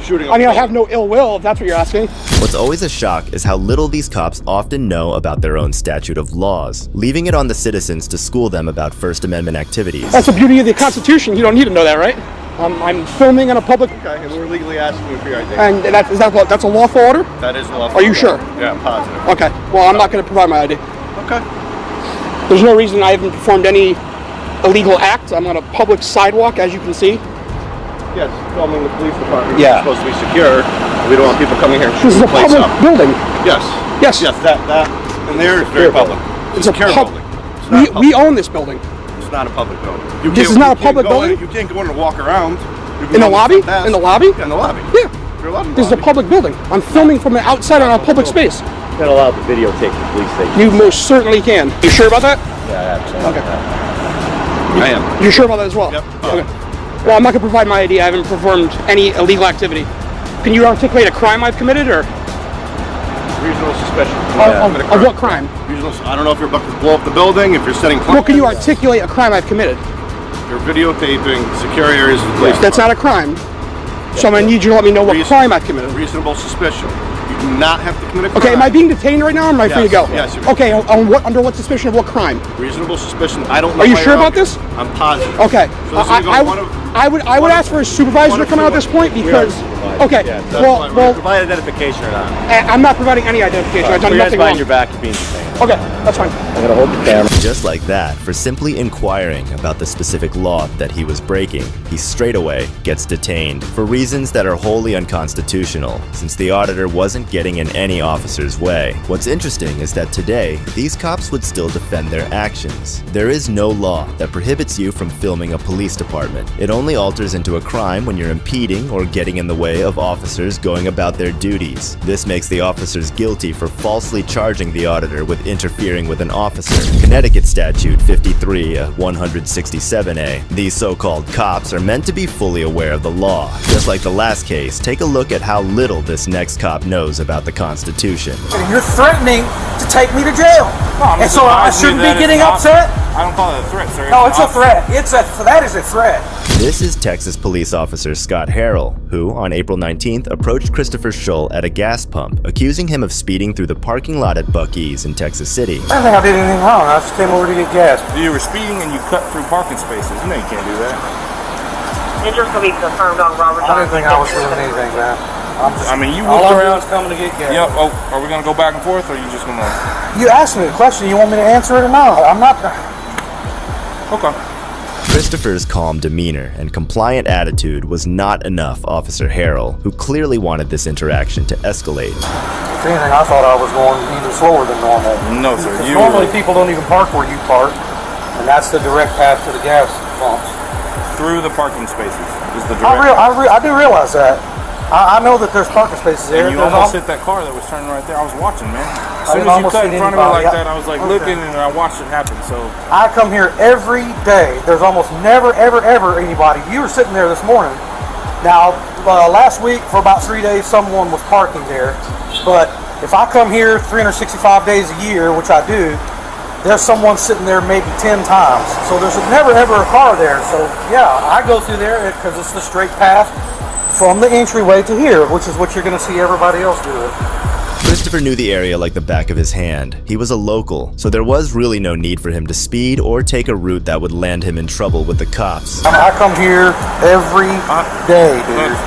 [SPEAKER 2] Shooting up
[SPEAKER 21] I have no ill will, if that's what you're asking.
[SPEAKER 1] What's always a shock is how little these cops often know about their own statute of laws, leaving it on the citizens to school them about First Amendment activities.
[SPEAKER 21] That's the beauty of the Constitution. You don't need to know that, right? I'm filming in a public...
[SPEAKER 2] Okay, and we're legally asking you for your ID.
[SPEAKER 21] And that's a lawful order?
[SPEAKER 2] That is a lawful order.
[SPEAKER 21] Are you sure?
[SPEAKER 2] Yeah, I'm positive.
[SPEAKER 21] Okay, well, I'm not going to provide my ID.
[SPEAKER 2] Okay.
[SPEAKER 21] There's no reason I haven't performed any illegal act. I'm on a public sidewalk, as you can see.
[SPEAKER 2] Yes, filming the police department.
[SPEAKER 21] Yeah.
[SPEAKER 2] It's supposed to be secure. We don't want people coming here and
[SPEAKER 21] This is
[SPEAKER 2] shooting
[SPEAKER 21] a
[SPEAKER 2] the place
[SPEAKER 21] public
[SPEAKER 2] up.
[SPEAKER 21] building.
[SPEAKER 2] Yes.
[SPEAKER 21] Yes.
[SPEAKER 2] Yes, that and there is very public.
[SPEAKER 21] It's a
[SPEAKER 2] secure
[SPEAKER 21] building.
[SPEAKER 2] It's
[SPEAKER 21] We own this building.
[SPEAKER 2] It's not a public building.
[SPEAKER 21] This is not a public building?
[SPEAKER 2] You can't go in and walk around.
[SPEAKER 21] In the lobby? In the lobby?
[SPEAKER 2] Yeah, in the lobby.
[SPEAKER 21] Yeah.
[SPEAKER 2] You're allowed in the
[SPEAKER 21] This is a
[SPEAKER 2] lobby.
[SPEAKER 21] public building. I'm filming from the outside on a public space.
[SPEAKER 22] You're not allowed to videotape the police station.
[SPEAKER 21] You most certainly can. You sure about that?
[SPEAKER 22] Yeah, absolutely.
[SPEAKER 21] Okay.
[SPEAKER 2] I am.
[SPEAKER 21] You're sure about that as well?
[SPEAKER 2] Yep.
[SPEAKER 21] Okay. Well, I'm not going to provide my ID. I haven't performed any illegal activity. Can you articulate a crime I've committed, or?
[SPEAKER 7] Reasonable suspicion.
[SPEAKER 21] Of what crime?
[SPEAKER 7] I don't know if you're about to blow up the building, if you're setting fire.
[SPEAKER 21] Well, can you articulate a crime I've committed?
[SPEAKER 7] You're videotaping secure areas of the police.
[SPEAKER 21] That's not a crime. So I'm going to need you to let me know what crime I've committed.
[SPEAKER 7] Reasonable suspicion. You do not have to commit a crime.
[SPEAKER 21] Okay, am I being detained right now or am I free to go?
[SPEAKER 7] Yes, you're
[SPEAKER 21] okay, under what suspicion of what crime?
[SPEAKER 7] Reasonable suspicion. I don't know.
[SPEAKER 21] Are you sure about this?
[SPEAKER 7] I'm positive.
[SPEAKER 21] Okay.
[SPEAKER 7] So this is gonna go
[SPEAKER 21] I would ask for a supervisor to come out at this point because okay. Well,
[SPEAKER 22] provide identification or not.
[SPEAKER 21] I'm not providing any identification. I've done nothing wrong.
[SPEAKER 22] Your back, you're being detained.
[SPEAKER 21] Okay, that's fine.
[SPEAKER 22] I'm gonna hold the camera.
[SPEAKER 1] Just like that, for simply inquiring about the specific law that he was breaking, he straight away gets detained for reasons that are wholly unconstitutional, since the auditor wasn't getting in any officer's way. What's interesting is that today, these cops would still defend their actions. There is no law that prohibits you from filming a police department. It only alters into a crime when you're impeding or getting in the way of officers going about their duties. This makes the officers guilty for falsely charging the auditor with interfering with an officer. Connecticut Statute 53-167A. These so-called cops are meant to be fully aware of the law. Just like the last case, take a look at how little this next cop knows about the Constitution.
[SPEAKER 4] You're threatening to take me to jail. And so I shouldn't be getting upset?
[SPEAKER 5] I don't call it a threat, sir.
[SPEAKER 4] No, it's a threat. That is a threat.
[SPEAKER 1] This is Texas police officer Scott Harrell, who on April 19th approached Christopher Schull at a gas pump, accusing him of speeding through the parking lot at Buc-ee's in Texas City.
[SPEAKER 4] I don't think I did anything wrong. I just came over to get gas.
[SPEAKER 5] You were speeding and you cut through parking spaces. You know you can't do that.
[SPEAKER 18] It's just going to be confirmed on Robert.
[SPEAKER 4] I didn't think I was doing anything, man.
[SPEAKER 5] You
[SPEAKER 4] all
[SPEAKER 5] looked
[SPEAKER 4] I
[SPEAKER 5] around.
[SPEAKER 4] was coming to get gas.
[SPEAKER 5] Yep. Oh, are we gonna go back and forth, or are you just gonna?
[SPEAKER 4] You asked me a question. You want me to answer it or not? I'm not.
[SPEAKER 5] Okay.
[SPEAKER 1] Christopher's calm demeanor and compliant attitude was not enough Officer Harrell, who clearly wanted this interaction to escalate.
[SPEAKER 4] If anything, I thought I was going even slower than normal.
[SPEAKER 5] No, sir.
[SPEAKER 4] Because normally people don't even park where you park, and that's the direct path to the gas pumps.
[SPEAKER 5] Through the parking spaces is the direct.
[SPEAKER 4] I do realize that. I know that there's parking spaces there.
[SPEAKER 5] And you almost hit that car that was turning right there. I was watching, man. As soon as you cut in front of me like that, I was like looking and I watched it happen. So
[SPEAKER 4] I come here every day. There's almost never, ever anybody. You were sitting there this morning. Now, last week for about 3 days, someone was parking there. But if I come here 365 days a year, which I do, there's someone sitting there maybe 10 times. So there's never, ever a car there. So yeah, I go through there because it's the straight path from the entryway to here, which is what you're going to see everybody else do it.
[SPEAKER 1] Christopher knew the area like the back of his hand. He was a local, so there was really no need for him to speed or take a route that would land him in trouble with the cops.
[SPEAKER 4] I come here every day, dude.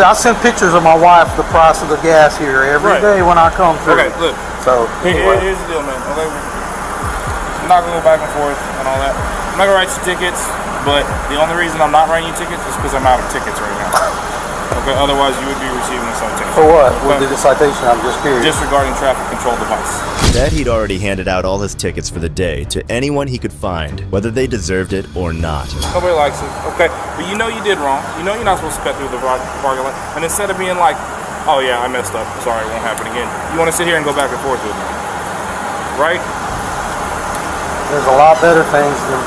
[SPEAKER 4] I send pictures of my wife the price of the gas here every day when I come through.
[SPEAKER 5] Okay, look.
[SPEAKER 4] So
[SPEAKER 5] here's the deal, man. Okay, I'm not gonna go back and forth and all that. I'm not gonna write you tickets, but the only reason I'm not writing you tickets is because I'm out of tickets right now. Okay, otherwise you would be receiving a citation.
[SPEAKER 4] For what? What did the citation? I'm just curious.
[SPEAKER 5] Disregarding traffic control device.
[SPEAKER 1] Said he'd already handed out all his tickets for the day to anyone he could find, whether they deserved it or not.
[SPEAKER 5] Nobody likes it. Okay, but you know you did wrong. You know you're not supposed to cut through the parking lot. And instead of being like, oh yeah, I messed up. Sorry, it won't happen again. You want to sit here and go back and forth with me. Right?
[SPEAKER 4] There's a lot better things than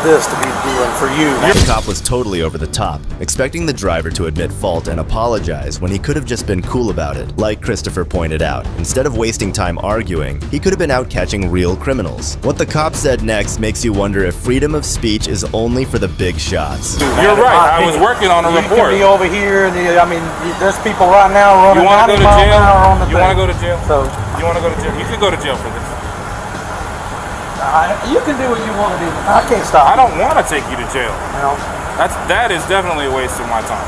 [SPEAKER 4] this to be doing for you.
[SPEAKER 1] The cop was totally over the top, expecting the driver to admit fault and apologize when he could have just been cool about it. Like Christopher pointed out, instead of wasting time arguing, he could have been out catching real criminals. What the cop said next makes you wonder if freedom of speech is only for the big shots.
[SPEAKER 5] You're right. I was working on a report.
[SPEAKER 4] You can be over here, and there's people right now running 90 miles an hour on the thing.
[SPEAKER 5] You want to go to jail?
[SPEAKER 4] So
[SPEAKER 5] you want to go to jail? You could go to jail for this.
[SPEAKER 4] You can do what you want to do. I can't stop.
[SPEAKER 5] I don't want to take you to jail.
[SPEAKER 4] No.
[SPEAKER 5] That is definitely a waste of my time.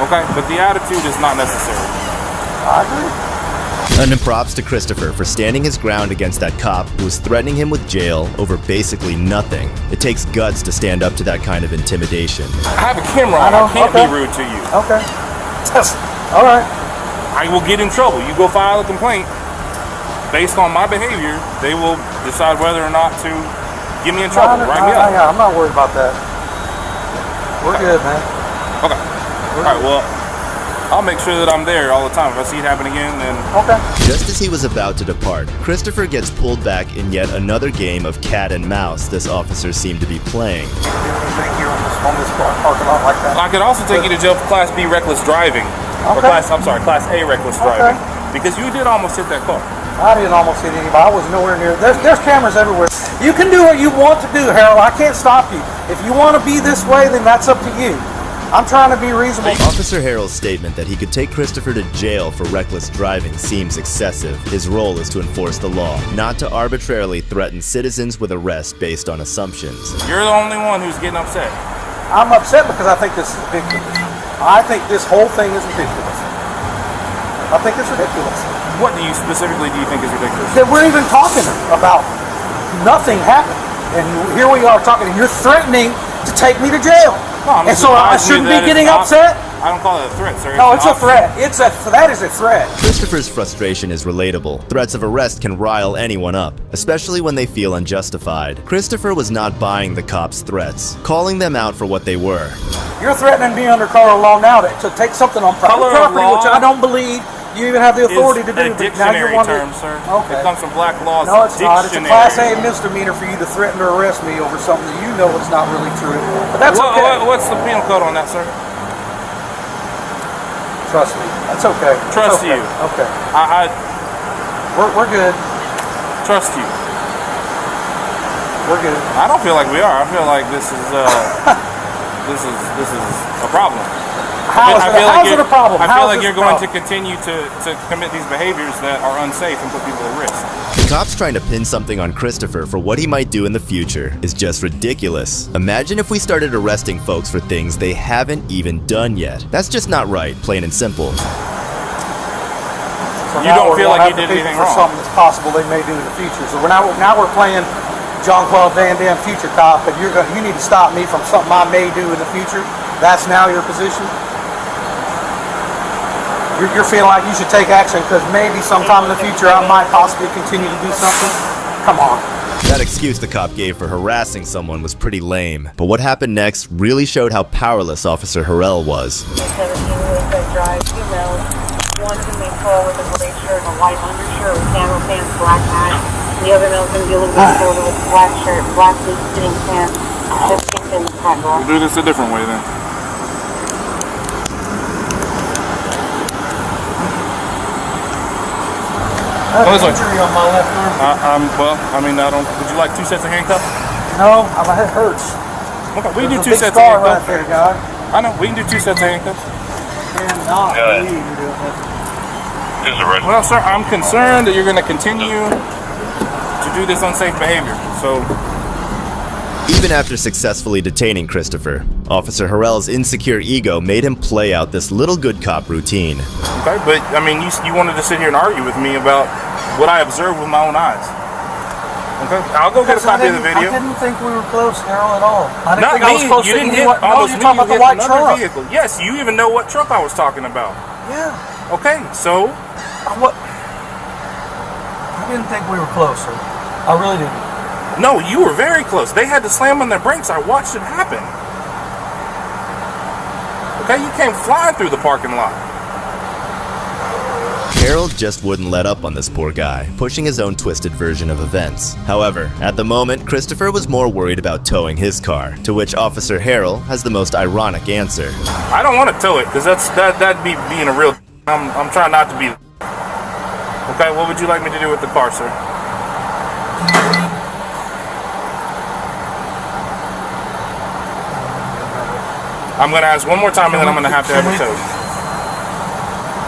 [SPEAKER 5] Okay, but the attitude is not necessary.
[SPEAKER 4] I agree.
[SPEAKER 1] And props to Christopher for standing his ground against that cop who was threatening him with jail over basically nothing. It takes guts to stand up to that kind of intimidation.
[SPEAKER 5] I have a camera on. I can't be rude to you.
[SPEAKER 4] Okay. All right.
[SPEAKER 5] I will get in trouble. You go file a complaint. Based on my behavior, they will decide whether or not to get me in trouble. Write me up.
[SPEAKER 4] I'm not worried about that. We're good, man.
[SPEAKER 5] Okay. All right, well, I'll make sure that I'm there all the time. If I see it happen again, then...
[SPEAKER 4] Okay.
[SPEAKER 1] Just as he was about to depart, Christopher gets pulled back in yet another game of cat and mouse this officer seemed to be playing.
[SPEAKER 4] Anything here on this parking lot like that?
[SPEAKER 5] I could also take you to jail for Class B reckless driving.
[SPEAKER 4] Okay.
[SPEAKER 5] Or Class A reckless driving. Because you did almost hit that car.
[SPEAKER 4] I didn't almost hit anybody. I was nowhere near. There's cameras everywhere. You can do what you want to do, Harold. I can't stop you. If you want to be this way, then that's up to you. I'm trying to be reasonable.
[SPEAKER 1] Officer Harrell's statement that he could take Christopher to jail for reckless driving seems excessive. His role is to enforce the law, not to arbitrarily threaten citizens with arrest based on assumptions.
[SPEAKER 5] You're the only one who's getting upset.
[SPEAKER 4] I'm upset because I think this is ridiculous. I think this whole thing is ridiculous. I think it's ridiculous.
[SPEAKER 5] What do you think is ridiculous?
[SPEAKER 4] That we're even talking about nothing happened. And here we are talking, and you're threatening to take me to jail.
[SPEAKER 5] No,
[SPEAKER 4] and so I shouldn't be getting upset?
[SPEAKER 5] I don't call it a threat, sir.
[SPEAKER 4] No, it's a threat. That is a threat.
[SPEAKER 1] Christopher's frustration is relatable. Threats of arrest can rile anyone up, especially when they feel unjustified. Christopher was not buying the cops' threats, calling them out for what they were.
[SPEAKER 4] You're threatening me under color of law now to take something on private property, which I don't believe you even have the authority to do.
[SPEAKER 5] It's a dictionary term, sir.
[SPEAKER 4] Okay.
[SPEAKER 5] It comes from black law.
[SPEAKER 4] No, it's not. It's a Class A misdemeanor for you to threaten to arrest me over something that you know is not really true. But that's okay.
[SPEAKER 5] What's the penal code on that, sir?
[SPEAKER 4] Trust me. That's okay.
[SPEAKER 5] Trust you.
[SPEAKER 4] Okay. We're good.
[SPEAKER 5] Trust you.
[SPEAKER 4] We're good.
[SPEAKER 5] I don't feel like we are. I feel like this is this is a problem.
[SPEAKER 4] How is it a problem?
[SPEAKER 5] I feel like you're going to continue to commit these behaviors that are unsafe and put people at risk.
[SPEAKER 1] The cops trying to pin something on Christopher for what he might do in the future is just ridiculous. Imagine if we started arresting folks for things they haven't even done yet. That's just not right, plain and simple.
[SPEAKER 4] So
[SPEAKER 5] you don't feel like you did anything wrong.
[SPEAKER 4] Something that's possible they may do in the future. So now we're playing Jean-Claude Van Damme future cop, and you need to stop me from something I may do in the future. That's now your position. You're feeling like you should take action because maybe sometime in the future I might possibly continue to do something? Come on.
[SPEAKER 1] That excuse the cop gave for harassing someone was pretty lame, but what happened next really showed how powerless Officer Harrell was.
[SPEAKER 18] 17 Wayside Drive, 2 males. One is in tall with a gray shirt and a white undershirt with camo pants, black hat. And the other male's going to be a little bit shorter with black shirt, black loose fitting pants. Just kicked in the front door.
[SPEAKER 5] We'll do this a different way then.
[SPEAKER 4] I have an injury on my left arm.
[SPEAKER 5] Would you like 2 sets of handcuffs?
[SPEAKER 4] No, my head hurts.
[SPEAKER 5] Okay, we can do 2
[SPEAKER 4] There's a big
[SPEAKER 5] sets of
[SPEAKER 4] scar
[SPEAKER 5] handcuffs.
[SPEAKER 4] right there, guy.
[SPEAKER 5] I know, we can do 2 sets of handcuffs. Well, sir, I'm concerned that you're going to continue to do this unsafe behavior. So,
[SPEAKER 1] even after successfully detaining Christopher, Officer Harrell's insecure ego made him play out this little good cop routine.
[SPEAKER 5] okay, but I mean, you wanted to sit here and argue with me about what I observed with my own eyes. Okay, I'll go get a copy of the video.
[SPEAKER 4] I didn't think we were close, Harold, at all. I didn't
[SPEAKER 5] Not
[SPEAKER 4] think I was
[SPEAKER 5] me.
[SPEAKER 4] close
[SPEAKER 5] You
[SPEAKER 4] to
[SPEAKER 5] didn't
[SPEAKER 4] any
[SPEAKER 5] hit almost
[SPEAKER 4] you're
[SPEAKER 5] me.
[SPEAKER 4] talking
[SPEAKER 5] You
[SPEAKER 4] about the
[SPEAKER 5] hit
[SPEAKER 4] white
[SPEAKER 5] another
[SPEAKER 4] truck.
[SPEAKER 5] vehicle. Yes, you even know what truck I was talking about.
[SPEAKER 4] Yeah.
[SPEAKER 5] Okay, so
[SPEAKER 4] What? I didn't think we were close, sir. I really didn't.
[SPEAKER 5] no, you were very close. They had to slam on their brakes. I watched it happen. Okay, you came flying through the parking lot.
[SPEAKER 1] Harold just wouldn't let up on this poor guy, pushing his own twisted version of events. However, at the moment, Christopher was more worried about towing his car, to which Officer Harrell has the most ironic answer.
[SPEAKER 5] I don't want to tow it because that'd be being a real. I'm trying not to be. Okay, what would you like me to do with the car, sir? I'm going to ask one more time and then I'm going to have to have it towed.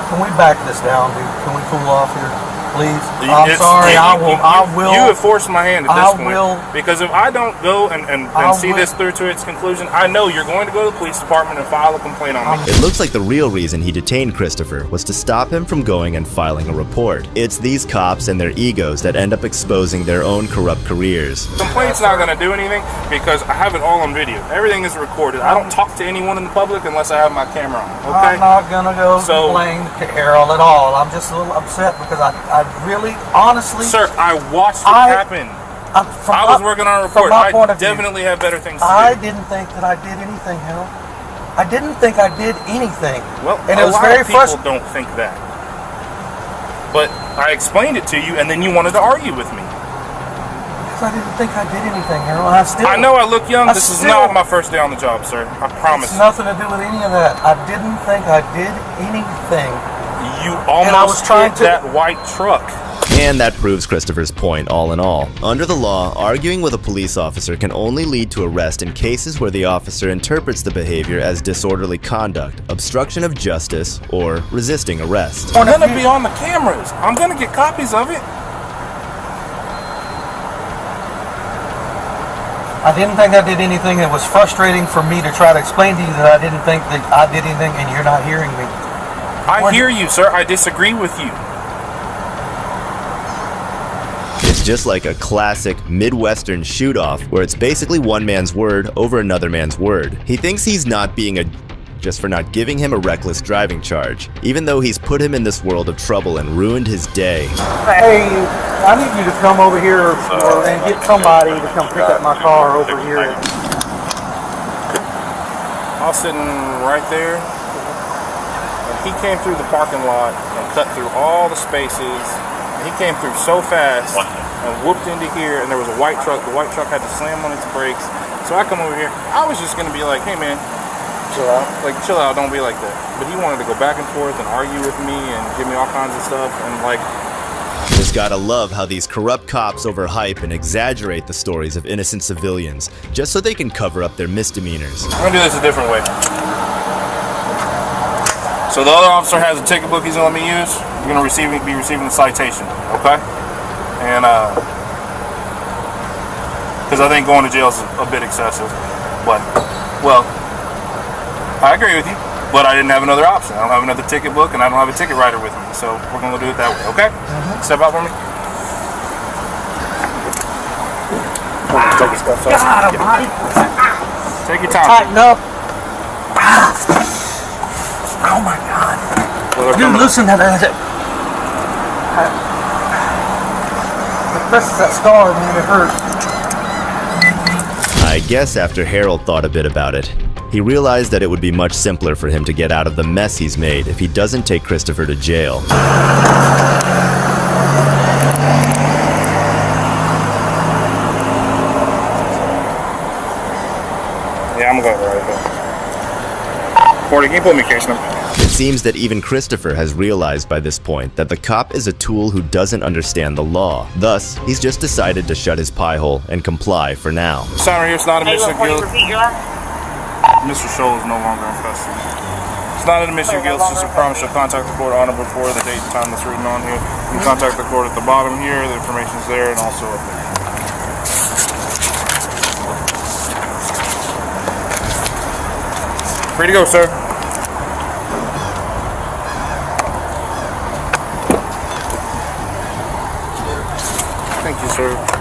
[SPEAKER 4] Can we back this down, dude? Can we cool off here, please? I'm sorry. I will.
[SPEAKER 5] You have forced my hand at this point.
[SPEAKER 4] I will.
[SPEAKER 5] Because if I don't go and see this through to its conclusion, I know you're going to go to the police department and file a complaint on me.
[SPEAKER 1] It looks like the real reason he detained Christopher was to stop him from going and filing a report. It's these cops and their egos that end up exposing their own corrupt careers.
[SPEAKER 5] Complaint's not going to do anything because I have it all on video. Everything is recorded. I don't talk to anyone in the public unless I have my camera on. Okay?
[SPEAKER 4] I'm not gonna go complain to Harold at all. I'm just a little upset because I really, honestly,
[SPEAKER 5] sir, I watched it happen. I was working on a report. I definitely have better things to do.
[SPEAKER 4] I didn't think that I did anything, Harold. I didn't think I did anything.
[SPEAKER 5] Well,
[SPEAKER 4] and
[SPEAKER 5] a lot of people don't think that. But I explained it to you, and then you wanted to argue with me.
[SPEAKER 4] Because I didn't think I did anything, Harold. I
[SPEAKER 5] know I look young. This is not my first day on the job, sir. I promise.
[SPEAKER 4] It's nothing to do with any of that. I didn't think I did anything.
[SPEAKER 5] You
[SPEAKER 4] and I was
[SPEAKER 5] almost
[SPEAKER 4] trying
[SPEAKER 5] hit
[SPEAKER 4] to.
[SPEAKER 5] that white truck.
[SPEAKER 1] And that proves Christopher's point all in all. Under the law, arguing with a police officer can only lead to arrest in cases where the officer interprets the behavior as disorderly conduct, obstruction of justice, or resisting arrest.
[SPEAKER 5] It's gonna be on the cameras. I'm gonna get copies of it.
[SPEAKER 4] I didn't think I did anything. It was frustrating for me to try to explain to you that I didn't think that I did anything, and you're not hearing me.
[SPEAKER 5] I hear you, sir. I disagree with you.
[SPEAKER 1] It's just like a classic Midwestern shoot-off where it's basically one man's word over another man's word. He thinks he's not being a just for not giving him a reckless driving charge, even though he's put him in this world of trouble and ruined his day.
[SPEAKER 4] Hey, I need you to come over here and get somebody to come pick up my car over here.
[SPEAKER 5] I was sitting right there, and he came through the parking lot and cut through all the spaces. He came through so fast and whooped into here, and there was a white truck. The white truck had to slam on its brakes. So I come over here. I was just gonna be like, hey man, chill out. Like, chill out, don't be like that. But he wanted to go back and forth and argue with me and give me all kinds of stuff, and like...
[SPEAKER 1] Just gotta love how these corrupt cops overhype and exaggerate the stories of innocent civilians, just so they can cover up their misdemeanors.
[SPEAKER 5] I'm gonna do this a different way. So the other officer has a ticket book he's gonna let me use. You're gonna be receiving the citation, okay? And because I think going to jail is a bit excessive, but well, I agree with you. But I didn't have another option. I don't have another ticket book, and I don't have a ticket writer with me, so we're gonna do it that way, okay? Step out for me. Take your stuff off. Take your time.
[SPEAKER 4] Tighten up. Oh my God. Dude, listen to that. The press that scar, man, it hurt.
[SPEAKER 1] I guess after Harold thought a bit about it, he realized that it would be much simpler for him to get out of the mess he's made if he doesn't take Christopher to jail.
[SPEAKER 5] Yeah, I'm going right there. 40, can you pull me case number?
[SPEAKER 1] It seems that even Christopher has realized by this point that the cop is a tool who doesn't understand the law. Thus, he's just decided to shut his pie hole and comply for now.
[SPEAKER 5] Sign right here, it's not a admission of guilt.
[SPEAKER 18] Repeat your last?
[SPEAKER 5] Mr. Scholl is no longer in custody. It's not an admission of guilt, it's just a promise to contact the court on or before the date and time that's written on here. You can contact the court at the bottom here, the information's there, and also up there. Free to go, sir. Thank you, sir.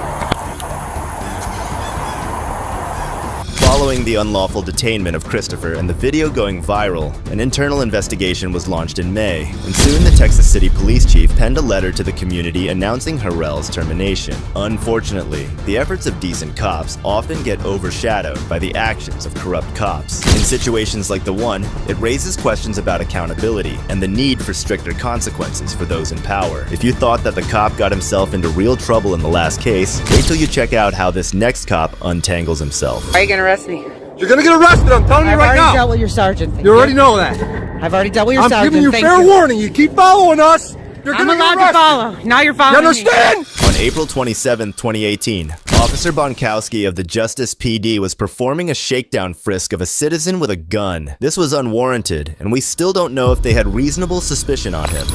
[SPEAKER 1] Following the unlawful detainment of Christopher and the video going viral, an internal investigation was launched in May, and soon the Texas City Police Chief penned a letter to the community announcing Harrell's termination. Unfortunately, the efforts of decent cops often get overshadowed by the actions of corrupt cops. In situations like the one, it raises questions about accountability and the need for stricter consequences for those in power. If you thought that the cop got himself into real trouble in the last case, wait till you check out how this next cop untangles himself.
[SPEAKER 8] Are you gonna arrest me?
[SPEAKER 9] You're gonna get arrested, I'm telling you right now.
[SPEAKER 8] I've already dealt with your sergeant.
[SPEAKER 9] You already know that.
[SPEAKER 8] I've already dealt with your sergeant.
[SPEAKER 9] I'm giving you
[SPEAKER 8] Thank
[SPEAKER 9] fair warning. You keep following us, you're
[SPEAKER 8] I'm
[SPEAKER 9] gonna
[SPEAKER 8] allowed
[SPEAKER 9] get arrested.
[SPEAKER 8] to follow. Now you're following
[SPEAKER 9] You understand?
[SPEAKER 8] me.
[SPEAKER 1] On April 27, 2018, Officer Bonkowski of the Justice PD was performing a shakedown frisk of a citizen with a gun. This was unwarranted, and we still don't know if they had reasonable suspicion on him.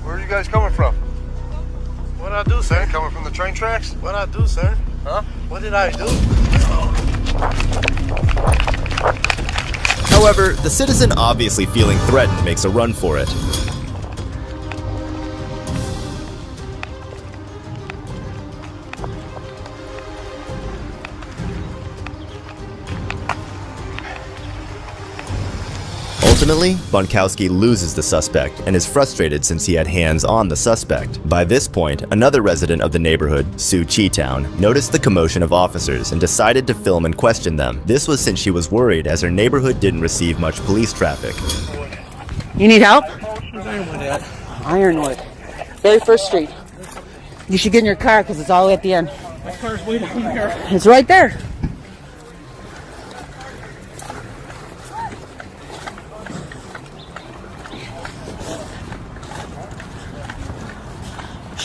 [SPEAKER 9] Where are you guys coming from?
[SPEAKER 23] What did I do, sir?
[SPEAKER 9] Coming from the train tracks?
[SPEAKER 23] What did I do, sir?
[SPEAKER 9] Huh?
[SPEAKER 23] What did I do?
[SPEAKER 1] However, the citizen obviously feeling threatened makes a run for it. Ultimately, Bonkowski loses the suspect and is frustrated since he had hands on the suspect. By this point, another resident of the neighborhood, Sue Cheetown, noticed the commotion of officers and decided to film and question them. This was since she was worried as her neighborhood didn't receive much police traffic.
[SPEAKER 8] You need help? Ironwood. Very first street. You should get in your car because it's all the way at the end.
[SPEAKER 23] My car's way down there.
[SPEAKER 8] It's right there.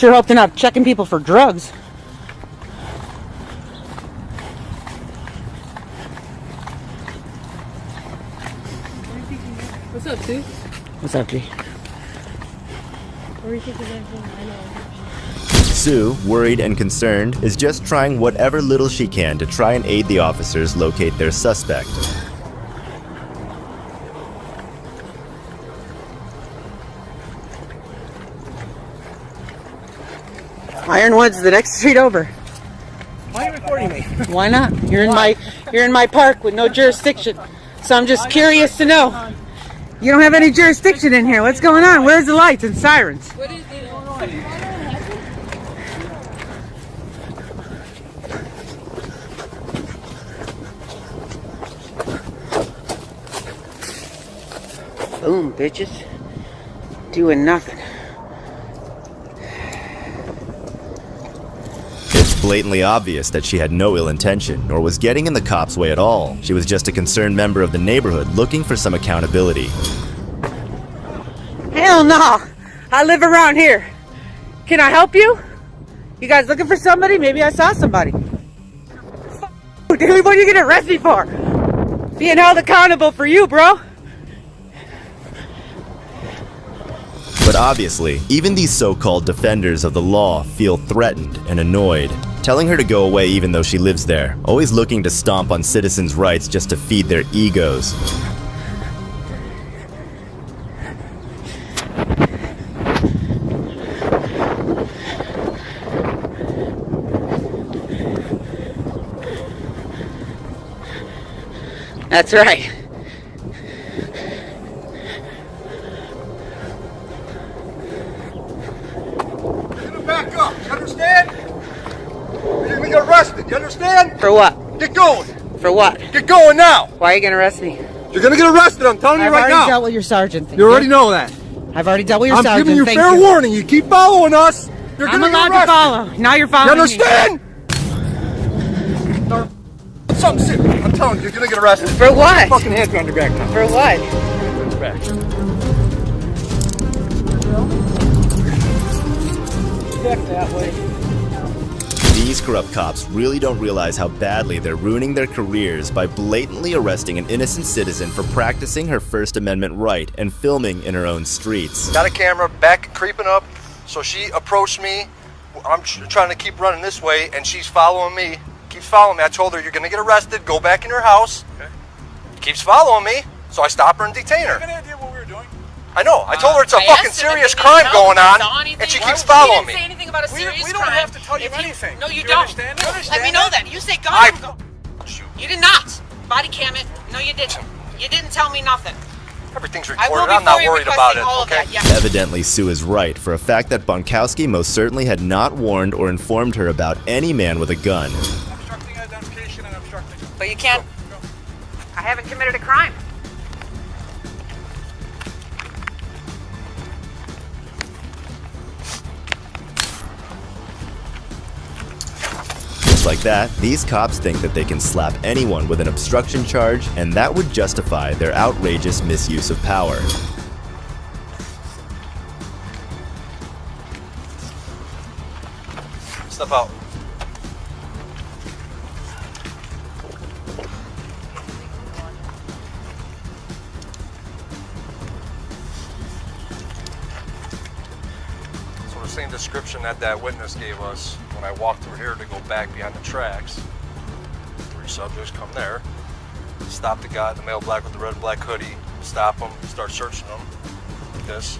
[SPEAKER 8] sure hope they're not checking people for drugs.
[SPEAKER 13] What's up, Sue?
[SPEAKER 8] What's up, G?
[SPEAKER 13] Where are you thinking I know.
[SPEAKER 1] Sue, worried and concerned, is just trying whatever little she can to try and aid the officers locate their suspect.
[SPEAKER 8] Ironwood's the next street over.
[SPEAKER 9] Why are you recording me?
[SPEAKER 8] Why not? You're in my park with no jurisdiction. So I'm just curious to know. You don't have any jurisdiction in here. What's going on? Where's the lights and sirens?
[SPEAKER 13] What is it?
[SPEAKER 8] Boom, bitches. Doing nothing.
[SPEAKER 1] It's blatantly obvious that she had no ill intention, nor was getting in the cops' way at all. She was just a concerned member of the neighborhood looking for some accountability.
[SPEAKER 8] Hell no! I live around here. Can I help you? You guys looking for somebody? Maybe I saw somebody. Dude, what are you gonna arrest me for? Being held accountable for you, bro.
[SPEAKER 1] But obviously, even these so-called defenders of the law feel threatened and annoyed, telling her to go away even though she lives there, always looking to stomp on citizens' rights just to feed their egos.
[SPEAKER 8] That's right.
[SPEAKER 9] Back up, you understand? You're gonna get arrested, you understand?
[SPEAKER 8] For what?
[SPEAKER 9] Get going!
[SPEAKER 8] For what?
[SPEAKER 9] Get going now!
[SPEAKER 8] Why are you gonna arrest me?
[SPEAKER 9] You're gonna get arrested, I'm telling you right now!
[SPEAKER 8] I've already dealt with your sergeant.
[SPEAKER 9] You already know that.
[SPEAKER 8] I've already dealt with your sergeant.
[SPEAKER 9] I'm giving you
[SPEAKER 8] Thank
[SPEAKER 9] fair warning, you keep following us, you're
[SPEAKER 8] I'm
[SPEAKER 9] gonna
[SPEAKER 8] allowed
[SPEAKER 9] get arrested!
[SPEAKER 8] to follow. Now you're following
[SPEAKER 9] You understand? Something serious. I'm telling you, you're gonna get arrested.
[SPEAKER 8] For what?
[SPEAKER 9] Fucking hands behind your back now.
[SPEAKER 8] For what?
[SPEAKER 9] Hands back.
[SPEAKER 8] Back that way.
[SPEAKER 1] These corrupt cops really don't realize how badly they're ruining their careers by blatantly arresting an innocent citizen for practicing her First Amendment right and filming in her own streets.
[SPEAKER 9] Got a camera back creeping up, so she approached me. I'm trying to keep running this way, and she's following me. Keeps following me. I told her, you're gonna get arrested, go back in your house. Okay. Keeps following me, so I stop her and detain her.
[SPEAKER 5] You have any idea what we were doing?
[SPEAKER 9] I know. I told her it's a fucking serious crime going on, and she keeps following me.
[SPEAKER 3] Say anything about a serious
[SPEAKER 5] we don't
[SPEAKER 3] crime.
[SPEAKER 5] have to tell you anything.
[SPEAKER 3] No, you
[SPEAKER 5] Do
[SPEAKER 3] don't.
[SPEAKER 5] understand?
[SPEAKER 3] Let me know that. You say gun.
[SPEAKER 9] I
[SPEAKER 3] You did not. Body cam it. No, you didn't. You didn't tell me nothing.
[SPEAKER 9] Everything's
[SPEAKER 3] I will
[SPEAKER 9] recorded.
[SPEAKER 3] be
[SPEAKER 9] I'm not
[SPEAKER 3] FOIA
[SPEAKER 9] worried about
[SPEAKER 3] requesting
[SPEAKER 9] it,
[SPEAKER 3] all of
[SPEAKER 9] okay?
[SPEAKER 3] that, yeah.
[SPEAKER 1] Evidently, Sue is right for a fact that Bonkowski most certainly had not warned or informed her about any man with a gun.
[SPEAKER 5] Obstructing identification and obstructing.
[SPEAKER 3] But you can't. I haven't committed a crime.
[SPEAKER 1] Just like that, these cops think that they can slap anyone with an obstruction charge, and that would justify their outrageous misuse of power.
[SPEAKER 9] Step out. So the same description that witness gave us when I walked through here to go back behind the tracks. 3 subjects come there, stop the guy, the male black with the red and black hoodie, stop him, start searching him. Like this.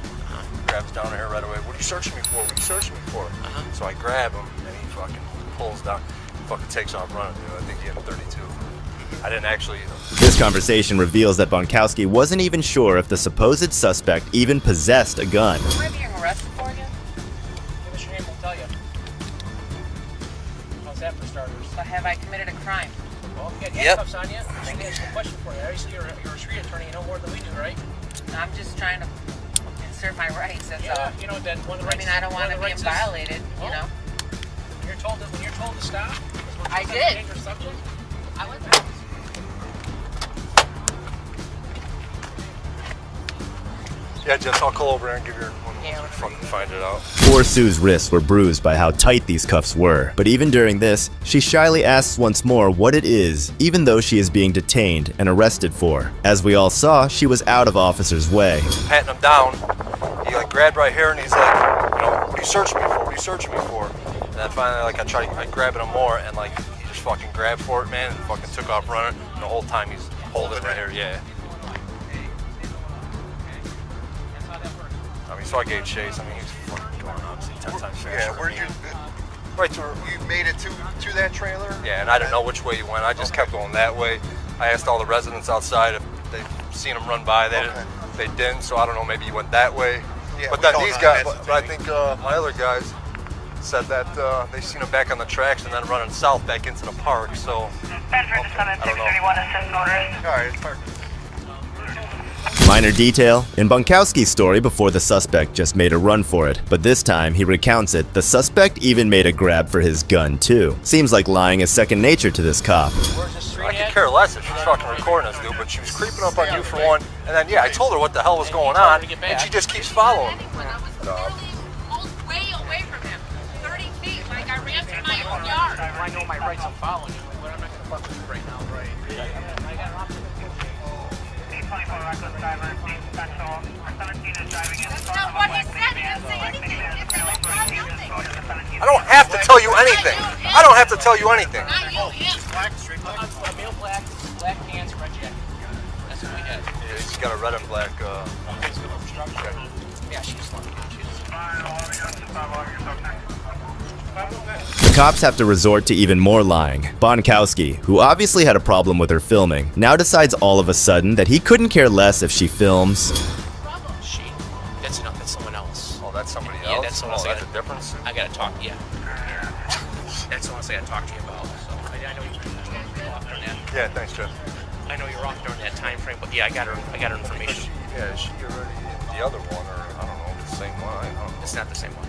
[SPEAKER 9] Grabs down here right away. What are you searching me for? What are you searching me for? So I grab him and he fucking pulls down. Fucking takes off running, dude. I think he had a 32. I didn't actually.
[SPEAKER 1] This conversation reveals that Bonkowski wasn't even sure if the supposed suspect even possessed a gun.
[SPEAKER 3] What am I being arrested for again?
[SPEAKER 5] Give us your name, we'll tell you. How's that for starters?
[SPEAKER 3] But have I committed a crime?
[SPEAKER 5] Well, you got handcuffs on you. I got a question for you. Obviously, you're a street attorney. You know more than we do, right?
[SPEAKER 3] I'm just trying to insert my rights. That's all.
[SPEAKER 5] You know, then one of the
[SPEAKER 3] I mean, I don't want to be violated, you know?
[SPEAKER 5] When you're told to stop,
[SPEAKER 3] I did.
[SPEAKER 5] Dangerous subject.
[SPEAKER 3] I went
[SPEAKER 9] Yeah, Jess, I'll call over there and give you one Fucking find it out.
[SPEAKER 1] Poor Sue's wrists were bruised by how tight these cuffs were, but even during this, she shyly asks once more what it is, even though she is being detained and arrested for. As we all saw, she was out of officer's way.
[SPEAKER 9] Patting him down, he like grabbed right here and he's like, you know, what are you searching me for? What are you searching me for? And then finally, like, I grabbed him more and like he just fucking grabbed for it, man, and fucking took off running. And the whole time he's holding it right here, yeah. I mean, so I gave chase. I mean, he's fucking going obviously 10 times faster.
[SPEAKER 10] Yeah, where'd you?
[SPEAKER 9] Right to
[SPEAKER 10] You made it to that trailer?
[SPEAKER 9] Yeah, and I didn't know which way he went. I just kept going that way. I asked all the residents outside if they've seen him run by. They didn't, so I don't know. Maybe he went that way.
[SPEAKER 10] Yeah,
[SPEAKER 9] but
[SPEAKER 10] we
[SPEAKER 9] then
[SPEAKER 10] don't
[SPEAKER 9] these
[SPEAKER 10] know.
[SPEAKER 9] guys,
[SPEAKER 10] That's
[SPEAKER 9] but I think my other guys said that they seen him back on the tracks and then running south back into the park. So I don't know.
[SPEAKER 10] All right, it's hard.
[SPEAKER 1] Minor detail, in Bunkowski's story before, the suspect just made a run for it, but this time he recounts it. The suspect even made a grab for his gun too. Seems like lying is second nature to this cop.
[SPEAKER 9] I could care less if she's fucking recording us, dude, but she was creeping up on you for one, and then, yeah, I told her what the hell was going on, and she just keeps following me.
[SPEAKER 3] Way away from him. 30 feet, like I ran through my own yard.
[SPEAKER 23] I know my rights, I'm following you, but I'm not gonna fuck with you right now, right?
[SPEAKER 3] That's not what he said. He didn't say anything. He didn't say nothing.
[SPEAKER 9] I don't have to tell you anything. I don't have to tell you anything.
[SPEAKER 3] Not you, him.
[SPEAKER 23] A male black pants, red jacket. That's what we had.
[SPEAKER 9] Yeah, he's got a red and black.
[SPEAKER 23] Yeah, she's lucky.
[SPEAKER 1] The cops have to resort to even more lying. Bunkowski, who obviously had a problem with her filming, now decides all of a sudden that he couldn't care less if she films.
[SPEAKER 23] That's enough. That's someone else.
[SPEAKER 9] Oh, that's somebody else?
[SPEAKER 23] Yeah, that's someone else.
[SPEAKER 9] Oh, that's a difference?
[SPEAKER 23] I gotta talk, yeah. That's someone else I gotta talk to you about. So I know you're off during that.
[SPEAKER 9] Yeah, thanks, Jeff.
[SPEAKER 23] I know you're off during that time frame, but yeah, I got her information.
[SPEAKER 9] Is she already the other one, or I don't know, the same one? I don't know.
[SPEAKER 23] It's not the same one.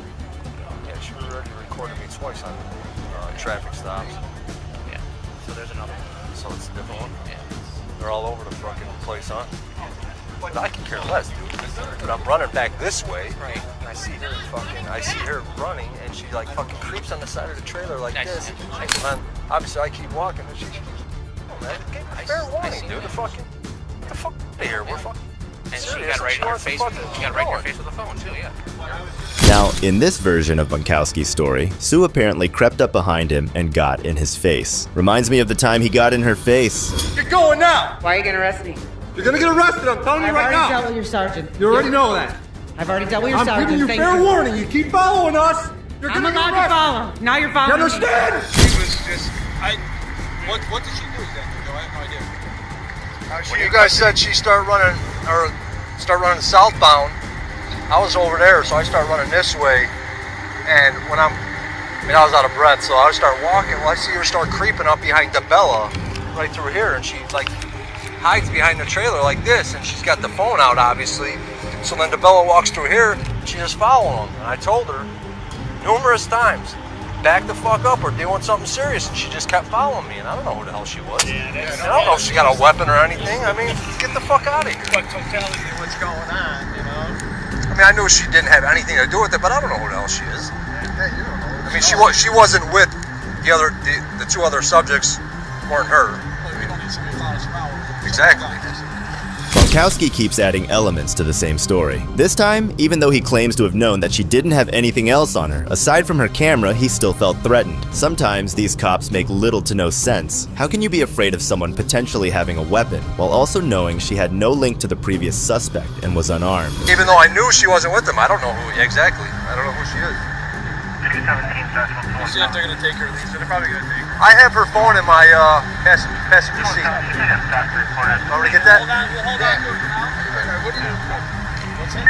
[SPEAKER 9] Yeah, she already recorded me twice on traffic stops.
[SPEAKER 23] Yeah. So there's another one.
[SPEAKER 9] So it's a different one?
[SPEAKER 23] Yeah.
[SPEAKER 9] They're all over the fucking place, huh? But I can care less, dude. But I'm running back this way,
[SPEAKER 23] right?
[SPEAKER 9] And I see her running, and she like fucking creeps on the side of the trailer like this. And then obviously I keep walking, and she oh, man, give me fair warning, dude. Get the fuck out of here. We're fucking.
[SPEAKER 23] And she got right in your face. She got right in your face with the phone too. Yeah.
[SPEAKER 1] Now, in this version of Bunkowski's story, Sue apparently crept up behind him and got in his face. Reminds me of the time he got in her face.
[SPEAKER 23] You're going now.
[SPEAKER 8] Why are you gonna arrest me?
[SPEAKER 23] You're gonna get arrested. I'm telling you right now.
[SPEAKER 8] I've already dealt with your sergeant.
[SPEAKER 23] You already know that.
[SPEAKER 8] I've already dealt with your
[SPEAKER 23] I'm
[SPEAKER 8] sergeant.
[SPEAKER 23] giving you
[SPEAKER 8] Thank
[SPEAKER 23] fair warning. You keep following us. You're
[SPEAKER 8] I'm
[SPEAKER 23] gonna
[SPEAKER 8] allowed
[SPEAKER 23] get
[SPEAKER 8] to follow. Now you're
[SPEAKER 23] You
[SPEAKER 8] following me.
[SPEAKER 23] understand?
[SPEAKER 5] He was just, what did she do exactly, though? I have no idea.
[SPEAKER 9] When you guys said she started running southbound, I was over there, so I started running this way. And when I was out of breath, so I start walking. Well, I see her start creeping up behind Bella, right through here, and she like hides behind the trailer like this, and she's got the phone out, obviously. So then Bella walks through here, and she's just following them. And I told her numerous times, back the fuck up, or doing something serious, and she just kept following me, and I don't know who the hell she was. I don't know if she got a weapon or anything. I mean, get the fuck out of here.
[SPEAKER 5] But totality of what's going on, you know?
[SPEAKER 9] I mean, I knew she didn't have anything to do with it, but I don't know who the hell she is. I mean, she wasn't with the two other subjects, weren't her. Exactly.
[SPEAKER 1] Bunkowski keeps adding elements to the same story. This time, even though he claims to have known that she didn't have anything else on her, aside from her camera, he still felt threatened. Sometimes these cops make little to no sense. How can you be afraid of someone potentially having a weapon, while also knowing she had no link to the previous suspect and was unarmed?
[SPEAKER 9] Even though I knew she wasn't with them, I don't know who exactly. I don't know who she is.
[SPEAKER 5] We'll see if they're gonna take her. They're probably gonna take her.
[SPEAKER 9] I have her phone in my passenger seat. Want me to get that?
[SPEAKER 5] Hold on. What do you? What's that?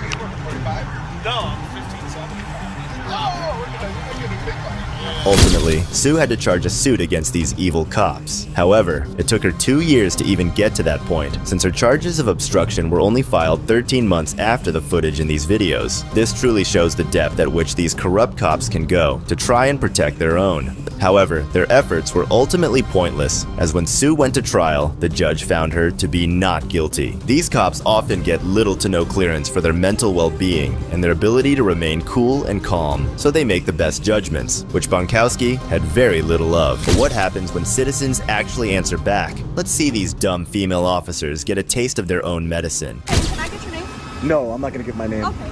[SPEAKER 5] You work 45? No, I'm 1575. Oh, look at that. You're getting big money.
[SPEAKER 1] Ultimately, Sue had to charge a suit against these evil cops. However, it took her 2 years to even get to that point, since her charges of obstruction were only filed 13 months after the footage in these videos. This truly shows the depth at which these corrupt cops can go to try and protect their own. However, their efforts were ultimately pointless, as when Sue went to trial, the judge found her to be not guilty. These cops often get little to no clearance for their mental well-being and their ability to remain cool and calm, so they make the best judgments, which Bonkowski had very little of. But what happens when citizens actually answer back? Let's see these dumb female officers get a taste of their own medicine.
[SPEAKER 11] Can I get your name?
[SPEAKER 12] No, I'm not going to give my name.
[SPEAKER 11] Okay.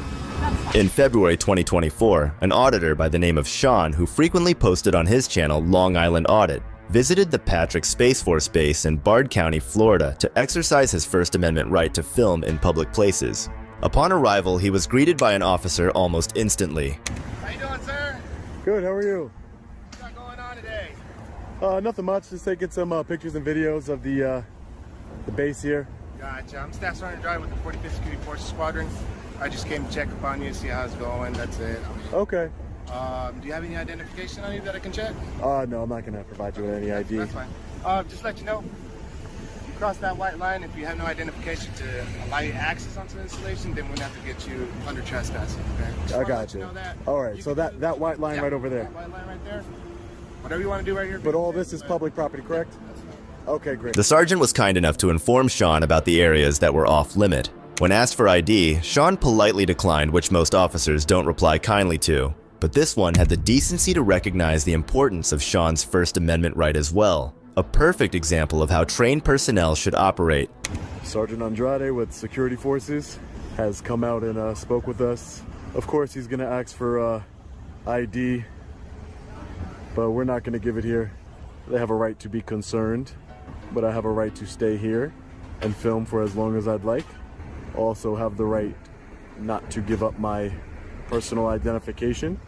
[SPEAKER 1] In February 2024, an auditor by the name of Sean, who frequently posted on his channel Long Island Audit, visited the Patrick Space Force Base in Bard County, Florida, to exercise his First Amendment right to film in public places. Upon arrival, he was greeted by an officer almost instantly.
[SPEAKER 14] How you doing, sir?
[SPEAKER 12] Good, how are you?
[SPEAKER 14] What's going on today?
[SPEAKER 12] Nothing much, just taking some pictures and videos of the base here.
[SPEAKER 14] Gotcha. I'm Staff Sergeant Drive with the 45th Security Forces Squadron. I just came to check upon you, see how it's going. That's it.
[SPEAKER 12] Okay.
[SPEAKER 14] Do you have any identification on you that I can check?
[SPEAKER 12] No, I'm not going to provide you with any ID.
[SPEAKER 14] That's fine. Just let you know, if you cross that white line, if you have no identification to allow you access onto the installation, then we'll have to get you under trespassing, okay?
[SPEAKER 12] I got you. All right, so that white line right over there.
[SPEAKER 14] That white line right there. Whatever you want to do right here.
[SPEAKER 12] But all this is public property, correct? Okay, great.
[SPEAKER 1] The sergeant was kind enough to inform Sean about the areas that were off limit. When asked for ID, Sean politely declined, which most officers don't reply kindly to. But this one had the decency to recognize the importance of Sean's First Amendment right as well. A perfect example of how trained personnel should operate.
[SPEAKER 12] Sergeant Andrade with Security Forces has come out and spoke with us. Of course, he's going to ask for ID, but we're not going to give it here. They have a right to be concerned, but I have a right to stay here and film for as long as I'd like. Also have the right not to give up my personal identification.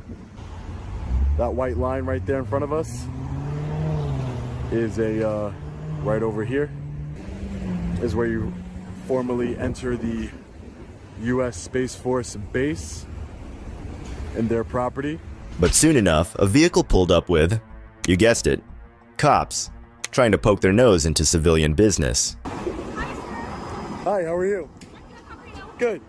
[SPEAKER 12] That white line right there in front of us is a right over here is where you formally enter the U.S. Space Force base and their property.
[SPEAKER 1] But soon enough, a vehicle pulled up with, you guessed it, cops, trying to poke their nose into civilian business.
[SPEAKER 12] Hi, how are you? Good.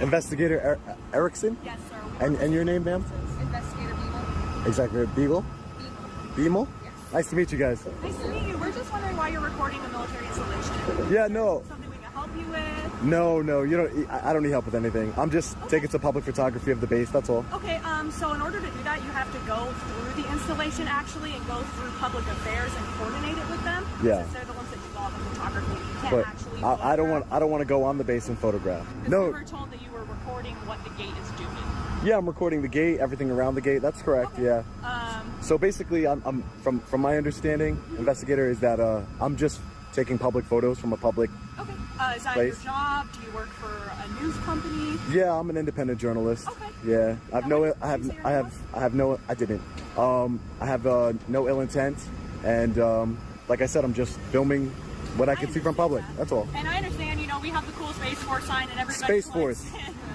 [SPEAKER 12] Investigator Erickson?
[SPEAKER 11] Yes, sir.
[SPEAKER 12] And your name, ma'am?
[SPEAKER 11] Investigator Beagle.
[SPEAKER 12] Exactly. Beagle? Beagle? Yes. Nice to meet you guys.
[SPEAKER 11] Nice to meet you. We're just wondering why you're recording a military installation.
[SPEAKER 12] Yeah, no.
[SPEAKER 11] Something we can help you with?
[SPEAKER 12] No, you don't. I don't need help with anything. I'm just taking some public photography of the base. That's all.
[SPEAKER 11] Okay. So in order to do that, you have to go through the installation actually and go through public affairs and coordinate it with them.
[SPEAKER 12] Yeah.
[SPEAKER 11] Since they're the ones that do all the photography. You can't
[SPEAKER 12] But
[SPEAKER 11] actually.
[SPEAKER 12] I don't want to go on the base and photograph.
[SPEAKER 11] No. We were told that you were recording what the gate is doing.
[SPEAKER 12] Yeah, I'm recording the gate, everything around the gate. That's correct.
[SPEAKER 11] Okay.
[SPEAKER 12] Yeah. So basically, I'm from my understanding, investigator, is that I'm just taking public photos from a public.
[SPEAKER 11] Okay. Is that
[SPEAKER 12] place.
[SPEAKER 11] your job? Do you work for a news company?
[SPEAKER 12] Yeah, I'm an independent journalist.
[SPEAKER 11] Okay.
[SPEAKER 12] Yeah, I have no ill intent, and like I said, I'm just filming what I can see from public. That's all.
[SPEAKER 11] And I understand, we have the cool Space Force sign and everybody.
[SPEAKER 12] Space Force.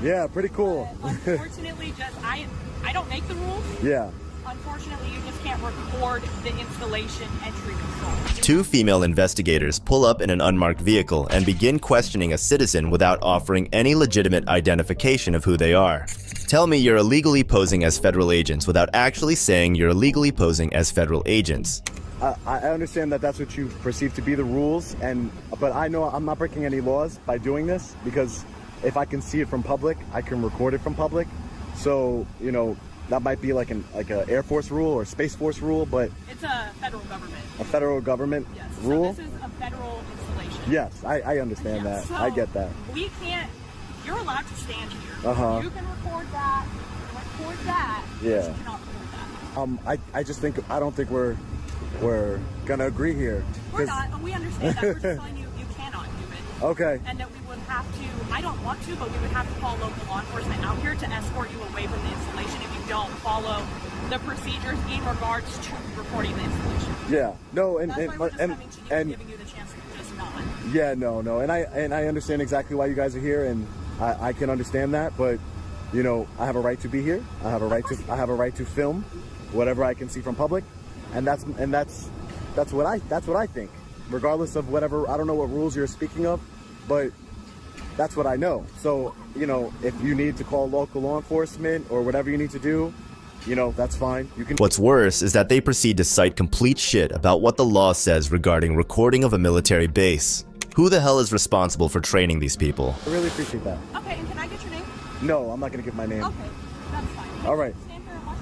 [SPEAKER 12] Yeah, pretty cool.
[SPEAKER 11] Unfortunately, I don't make the rules.
[SPEAKER 12] Yeah.
[SPEAKER 11] Unfortunately, you just can't record the installation entry control.
[SPEAKER 1] Two female investigators pull up in an unmarked vehicle and begin questioning a citizen without offering any legitimate identification of who they are. Tell me you're illegally posing as federal agents without actually saying you're illegally posing as federal agents.
[SPEAKER 12] I understand that that's what you perceive to be the rules, but I know I'm not breaking any laws by doing this, because if I can see it from public, I can record it from public. So, that might be like an Air Force rule or Space Force rule, but
[SPEAKER 11] it's a federal government.
[SPEAKER 12] A federal government
[SPEAKER 11] yes.
[SPEAKER 12] rule?
[SPEAKER 11] So this is a federal installation.
[SPEAKER 12] Yes, I understand that.
[SPEAKER 11] So
[SPEAKER 12] I get that.
[SPEAKER 11] We can't. You're allowed to stand here.
[SPEAKER 12] Uh-huh.
[SPEAKER 11] You can record that.
[SPEAKER 12] Yeah.
[SPEAKER 11] But you cannot record that.
[SPEAKER 12] I just I don't think we're gonna agree here.
[SPEAKER 11] We're not. We understand that. We're just telling you cannot do it.
[SPEAKER 12] Okay.
[SPEAKER 11] And that we would have to. I don't want to, but we would have to call local law enforcement out here to escort you away from the installation if you don't follow the procedures in regards to recording the installation.
[SPEAKER 12] Yeah. No.
[SPEAKER 11] That's why we're just coming to you and giving you the chance to just not.
[SPEAKER 12] Yeah. No. And I understand exactly why you guys are here, and I can understand that, but I have a right to be here. I have a right to film whatever I can see from public, and that's what I think, regardless of whatever. I don't know what rules you're speaking of, but that's what I know. So if you need to call local law enforcement or whatever you need to do, you know, that's fine. You can.
[SPEAKER 1] What's worse is that they proceed to cite complete shit about what the law says regarding recording of a military base. Who the hell is responsible for training these people?
[SPEAKER 12] I really appreciate that.
[SPEAKER 11] Okay, and can I get your name?
[SPEAKER 12] No, I'm not gonna give my name.
[SPEAKER 11] Okay, that's fine.
[SPEAKER 12] All right.
[SPEAKER 11] Stand here and watch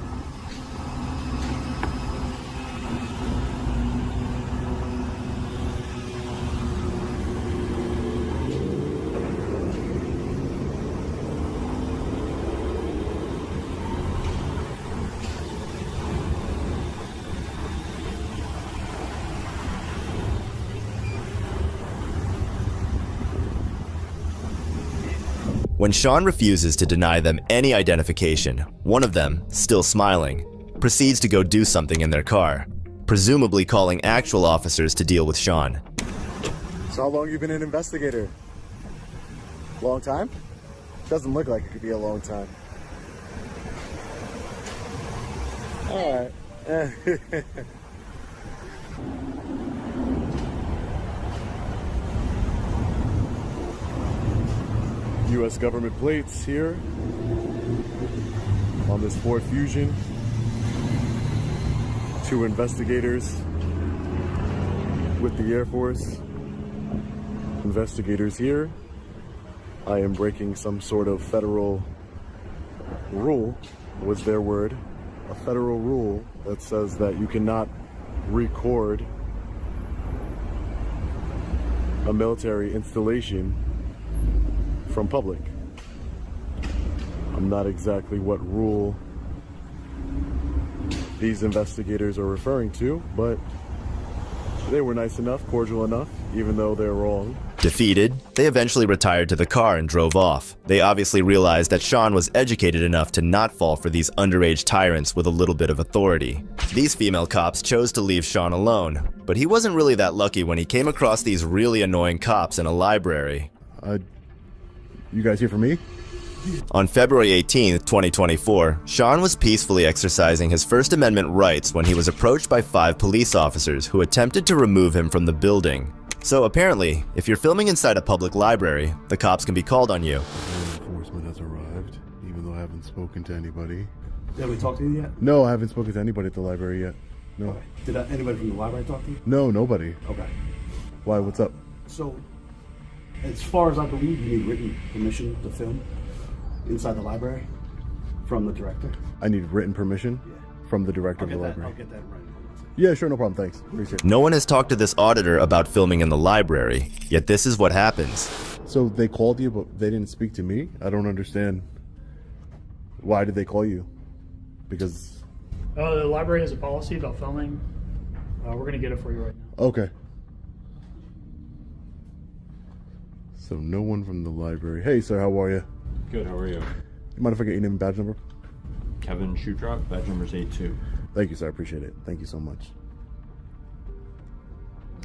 [SPEAKER 1] When Sean refuses to deny them any identification, one of them, still smiling, proceeds to go do something in their car, presumably calling actual officers to deal with Sean.
[SPEAKER 12] So how long you been an investigator? Long time? Doesn't look like it could be a long time. All right. U.S. government plates here on this Ford Fusion. 2 investigators with the Air Force. Investigators here. I am breaking some sort of federal rule, was their word. A federal rule that says that you cannot record a military installation from public. I'm not exactly what rule these investigators are referring to, but they were nice enough, cordial enough, even though they're wrong.
[SPEAKER 1] Defeated, they eventually retired to the car and drove off. They obviously realized that Sean was educated enough to not fall for these underage tyrants with a little bit of authority. These female cops chose to leave Sean alone, but he wasn't really that lucky when he came across these really annoying cops in a library.
[SPEAKER 12] You guys here for me?
[SPEAKER 1] On February 18th, 2024, Sean was peacefully exercising his First Amendment rights when he was approached by 5 police officers who attempted to remove him from the building. So apparently, if you're filming inside a public library, the cops can be called on you.
[SPEAKER 12] Enforcement has arrived, even though I haven't spoken to anybody.
[SPEAKER 6] Have we talked to you yet?
[SPEAKER 12] No, I haven't spoken to anybody at the library yet. No.
[SPEAKER 6] Okay. Did anybody from the library talk to you?
[SPEAKER 12] No, nobody.
[SPEAKER 6] Okay.
[SPEAKER 12] Why, what's up?
[SPEAKER 6] So, as far as I believe, you need written permission to film inside the library from the director.
[SPEAKER 12] I need written permission from the director of the library.
[SPEAKER 6] I'll get that right.
[SPEAKER 12] Yeah, sure, no problem, thanks. Appreciate it.
[SPEAKER 1] No one has talked to this auditor about filming in the library, yet this is what happens.
[SPEAKER 12] So they called you, but they didn't speak to me? I don't understand. Why did they call you? Because...
[SPEAKER 15] the library has a policy about filming. We're going to get it for you right now.
[SPEAKER 12] Okay. So no one from the library. Hey, sir, how are you?
[SPEAKER 17] Good, how are you?
[SPEAKER 12] You mind if I get your name and badge number?
[SPEAKER 17] Kevin Shutrop, badge number's 82.
[SPEAKER 12] Thank you, sir. I appreciate it. Thank you so much.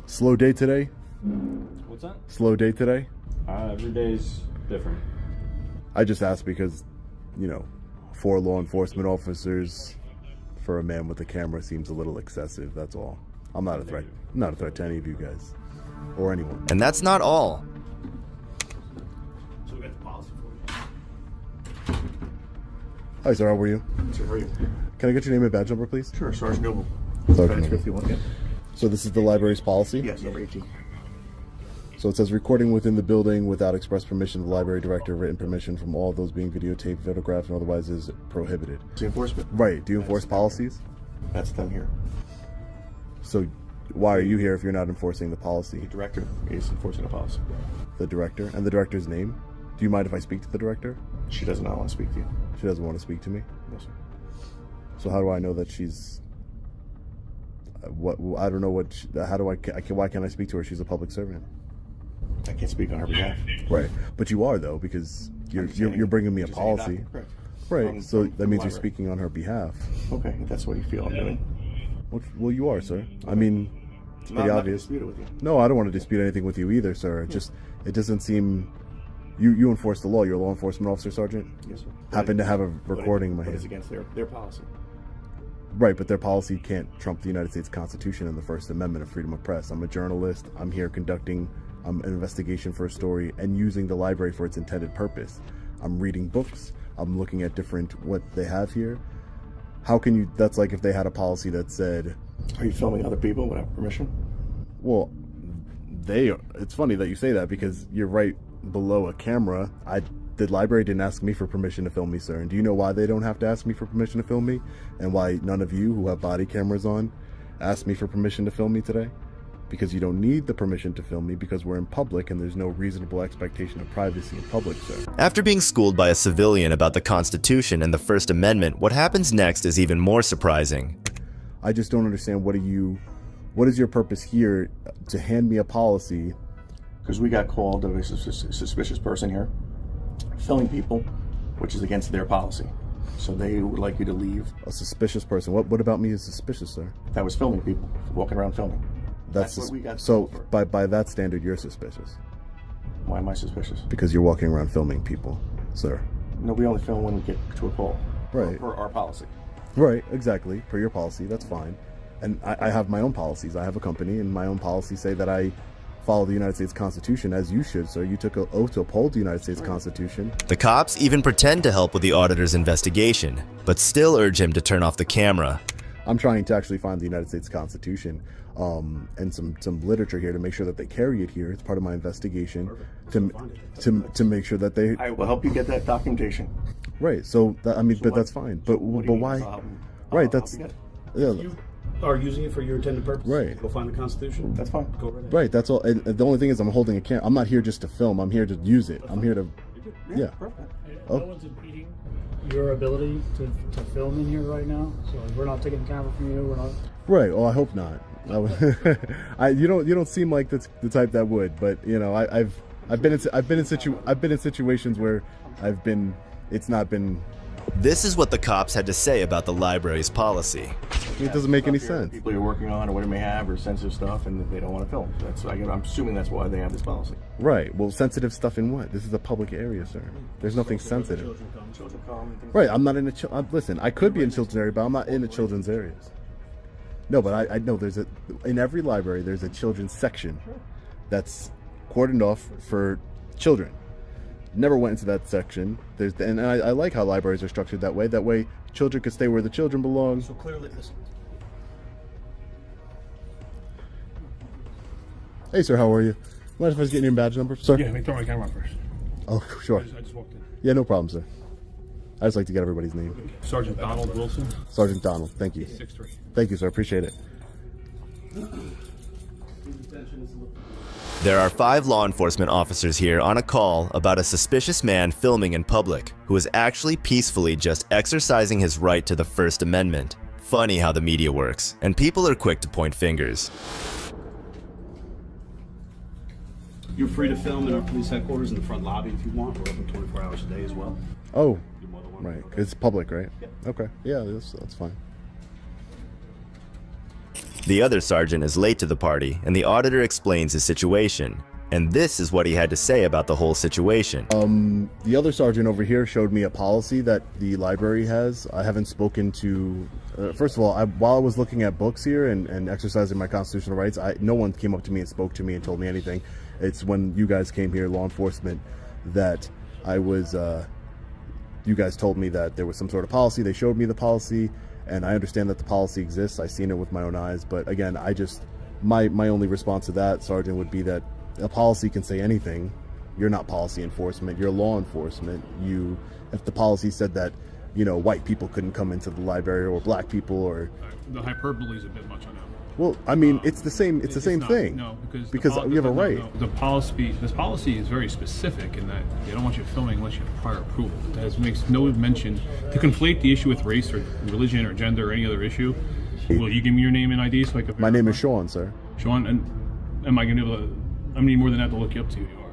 [SPEAKER 12] Slow day today?
[SPEAKER 17] What's that?
[SPEAKER 12] Slow day today?
[SPEAKER 17] Every day's different.
[SPEAKER 12] I just asked because, you know, 4 law enforcement officers for a man with a camera seems a little excessive, that's all. I'm not a threat. I'm not a threat to any of you guys. Or anyone.
[SPEAKER 1] And that's not all.
[SPEAKER 6] So we got the policy for you.
[SPEAKER 12] Hi, sir. How are you?
[SPEAKER 6] Sir, how are you?
[SPEAKER 12] Can I get your name and badge number, please?
[SPEAKER 6] Sure, Sergeant Noble.
[SPEAKER 12] Sergeant
[SPEAKER 6] Badge 51, yeah.
[SPEAKER 12] So this is the library's policy?
[SPEAKER 6] Yes, number 18.
[SPEAKER 12] So it says recording within the building without express permission of the library director, written permission from all those being videotaped, photographed, and otherwise is prohibited.
[SPEAKER 6] It's enforcement.
[SPEAKER 12] Right. Do you enforce policies?
[SPEAKER 6] That's them here.
[SPEAKER 12] So why are you here if you're not enforcing the policy?
[SPEAKER 6] The director is enforcing the policy.
[SPEAKER 12] The director? And the director's name? Do you mind if I speak to the director?
[SPEAKER 6] She does not want to speak to you.
[SPEAKER 12] She doesn't want to speak to me?
[SPEAKER 6] No, sir.
[SPEAKER 12] So how do I know that she's... I don't know what... why can't I speak to her? She's a public servant.
[SPEAKER 6] I can't speak on her behalf.
[SPEAKER 12] Right. But you are, though, because you're bringing me a policy.
[SPEAKER 6] Correct.
[SPEAKER 12] Right. So that means you're speaking on her behalf.
[SPEAKER 6] Okay, if that's what you feel I'm doing.
[SPEAKER 12] Well, you are, sir. I mean, it's pretty obvious.
[SPEAKER 6] I'm not gonna dispute it with you.
[SPEAKER 12] No, I don't want to dispute anything with you either, sir. It doesn't seem... You enforce the law. You're a law enforcement officer, Sergeant?
[SPEAKER 6] Yes, sir.
[SPEAKER 12] Happen to have a recording in my
[SPEAKER 6] But
[SPEAKER 12] hand.
[SPEAKER 6] it's against their policy.
[SPEAKER 12] Right, but their policy can't trump the United States Constitution and the First Amendment of freedom of press. I'm a journalist. I'm here conducting an investigation for a story and using the library for its intended purpose. I'm reading books. I'm looking at what they have here. How can you? That's like if they had a policy that said,
[SPEAKER 7] Are you filming other people without permission?
[SPEAKER 12] well, it's funny that you say that because you're right below a camera. The library didn't ask me for permission to film me, sir. And do you know why they don't have to ask me for permission to film me? And why none of you who have body cameras on asked me for permission to film me today? Because you don't need the permission to film me because we're in public and there's no reasonable expectation of privacy in public, sir.
[SPEAKER 1] After being schooled by a civilian about the Constitution and the First Amendment, what happens next is even more surprising.
[SPEAKER 12] I just don't understand what is your purpose here to hand me a policy?
[SPEAKER 7] Because we got called of a suspicious person here, filming people, which is against their policy. So they would like you to leave.
[SPEAKER 12] A suspicious person? What about me is suspicious, sir?
[SPEAKER 7] That was filming people, walking around filming. That's what we got.
[SPEAKER 12] So by that standard, you're suspicious.
[SPEAKER 7] Why am I suspicious?
[SPEAKER 12] Because you're walking around filming people, sir.
[SPEAKER 7] No, we only film when we get to a call.
[SPEAKER 12] Right.
[SPEAKER 7] Per our policy.
[SPEAKER 12] Right, exactly. Per your policy, that's fine. And I have my own policies. I have a company, and my own policies say that I follow the United States Constitution, as you should, sir. You took an oath to uphold the United States Constitution.
[SPEAKER 1] The cops even pretend to help with the auditor's investigation, but still urge him to turn off the camera.
[SPEAKER 12] I'm trying to actually find the United States Constitution and some literature here to make sure that they carry it here. It's part of my investigation to make sure that they.
[SPEAKER 7] I will help you get that documentation.
[SPEAKER 12] Right. So but that's fine. But why? Right. That's yeah.
[SPEAKER 6] You are using it for your intended purpose.
[SPEAKER 12] Right.
[SPEAKER 6] Go find the Constitution.
[SPEAKER 7] That's fine.
[SPEAKER 6] Go right ahead.
[SPEAKER 12] Right. That's all. And the only thing is, I'm holding a camera. I'm not here just to film. I'm here to use it. I'm here to. Yeah.
[SPEAKER 7] Perfect.
[SPEAKER 15] No one's impeding your ability to film in here right now. So we're not taking the camera from you. We're not.
[SPEAKER 12] Right. Oh, I hope not. You don't seem like the type that would. But you know, I've been in situations where it's not been.
[SPEAKER 1] This is what the cops had to say about the library's policy.
[SPEAKER 12] It doesn't make any sense.
[SPEAKER 7] People you're working on or what it may have or sensitive stuff, and they don't want to film. I'm assuming that's why they have this policy.
[SPEAKER 12] Right. Well, sensitive stuff in what? This is a public area, sir. There's nothing sensitive.
[SPEAKER 7] Children come.
[SPEAKER 12] Right. I'm not in a. Listen, I could be in children's area, but I'm not in the children's areas. No, but I know in every library there's a children's section that's cordoned off for children. Never went into that section. And I like how libraries are structured that way. That way, children could stay where the children belong.
[SPEAKER 6] So clearly, listen.
[SPEAKER 12] Hey, sir, how are you? Mind if I was getting your badge number, sir?
[SPEAKER 6] Yeah, let me throw my camera on first.
[SPEAKER 12] Oh, sure.
[SPEAKER 6] I just walked in.
[SPEAKER 12] Yeah, no problem, sir. I just like to get everybody's name.
[SPEAKER 6] Sergeant Donald Wilson.
[SPEAKER 12] Sergeant Donald, thank you.
[SPEAKER 6] 6'3".
[SPEAKER 12] Thank you, sir. Appreciate it.
[SPEAKER 1] There are 5 law enforcement officers here on a call about a suspicious man filming in public who is actually peacefully just exercising his right to the First Amendment. Funny how the media works, and people are quick to point fingers.
[SPEAKER 6] You're free to film in our police headquarters in the front lobby if you want. We're open 24 hours a day as well.
[SPEAKER 12] Oh, right. It's public, right? Yeah. Okay. Yeah, that's fine.
[SPEAKER 1] The other sergeant is late to the party, and the auditor explains his situation. And this is what he had to say about the whole situation.
[SPEAKER 12] The other sergeant over here showed me a policy that the library has. I haven't spoken to... first of all, while I was looking at books here and exercising my constitutional rights, no one came up to me and spoke to me and told me anything. It's when you guys came here, law enforcement, that I was... you guys told me that there was some sort of policy. They showed me the policy. And I understand that the policy exists. I've seen it with my own eyes. But again, my only response to that, Sergeant, would be that a policy can say anything. You're not policy enforcement. You're law enforcement. If the policy said that, white people couldn't come into the library or black people or...
[SPEAKER 6] The hyperbole is a bit much on that.
[SPEAKER 12] Well, I mean, it's the same
[SPEAKER 6] not,
[SPEAKER 12] thing.
[SPEAKER 6] No,
[SPEAKER 12] because we have a right.
[SPEAKER 6] No, this policy is very specific in that they don't want you filming unless you have prior approval. It makes no mention to conflate the issue with race or religion or gender or any other issue. Will you give me your name and ID so I can?
[SPEAKER 12] My name is Sean, sir.
[SPEAKER 6] Sean, and am I going to be able to? I'm need more than that to look you up to. You are.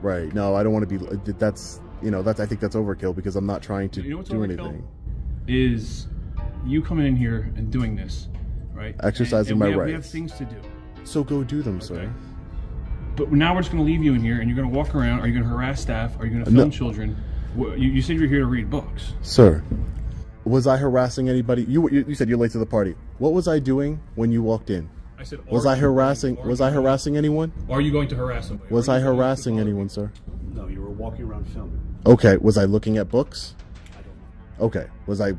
[SPEAKER 12] Right. No, I don't want to be. That's I think that's overkill because I'm not trying to do anything.
[SPEAKER 6] Is you coming in here and doing this? Right.
[SPEAKER 12] Exercising my rights.
[SPEAKER 6] We have things to do.
[SPEAKER 12] So go do them, sir.
[SPEAKER 6] But now we're just going to leave you in here, and you're going to walk around. Are you going to harass staff? Are you going to film children? You said you're here to read books.
[SPEAKER 12] Sir, was I harassing anybody? You said you're late to the party. What was I doing when you walked in?
[SPEAKER 6] I said.
[SPEAKER 12] Was I harassing anyone?
[SPEAKER 6] Are you going to harass somebody?
[SPEAKER 12] Was I harassing anyone, sir?
[SPEAKER 6] No, you were walking around filming.
[SPEAKER 12] Okay. Was I looking at books?
[SPEAKER 6] I don't know.
[SPEAKER 12] Okay. Was I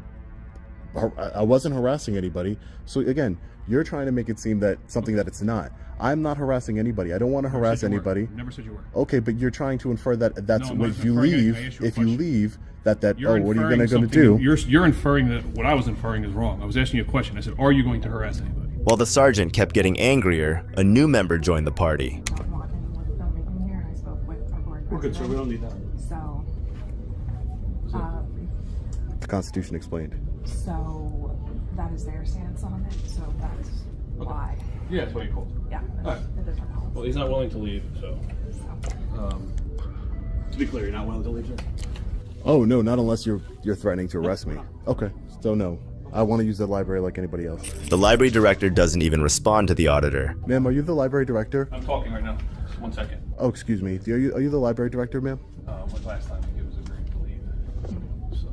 [SPEAKER 12] I wasn't harassing anybody. So again, you're trying to make it seem that something that it's not. I'm not harassing anybody. I don't want to harass anybody.
[SPEAKER 6] Never said you were.
[SPEAKER 12] Okay, but you're trying to infer that that's
[SPEAKER 6] No, I'm
[SPEAKER 12] if
[SPEAKER 6] not
[SPEAKER 12] you
[SPEAKER 6] inferring anything. I
[SPEAKER 12] leave.
[SPEAKER 6] asked you a
[SPEAKER 12] If you
[SPEAKER 6] question.
[SPEAKER 12] leave, that
[SPEAKER 6] You're
[SPEAKER 12] oh, what are you
[SPEAKER 6] inferring
[SPEAKER 12] going to
[SPEAKER 6] something-
[SPEAKER 12] do?
[SPEAKER 6] You're inferring that what I was inferring is wrong. I was asking you a question. I said, are you going to harass anybody?
[SPEAKER 1] While the sergeant kept getting angrier, a new member joined the party.
[SPEAKER 17] We're good, sir. We don't need that.
[SPEAKER 16] So,
[SPEAKER 12] The Constitution explained.
[SPEAKER 16] so that is their stance on it. So that's why.
[SPEAKER 6] Yeah, that's what you called.
[SPEAKER 16] Yeah,
[SPEAKER 6] Alright.
[SPEAKER 16] it is our policy.
[SPEAKER 6] Well, he's not willing to leave, so. To be clear, you're not willing to leave, sir?
[SPEAKER 12] Oh no, not unless you're threatening to arrest me. Okay, so no. I want to use the library like anybody else.
[SPEAKER 1] The library director doesn't even respond to the auditor.
[SPEAKER 12] Ma'am, are you the library director?
[SPEAKER 6] I'm talking right now. Just 1 second.
[SPEAKER 12] Oh, excuse me. Are you the library director, ma'am?
[SPEAKER 6] Like last time, he was agreeing to leave. So,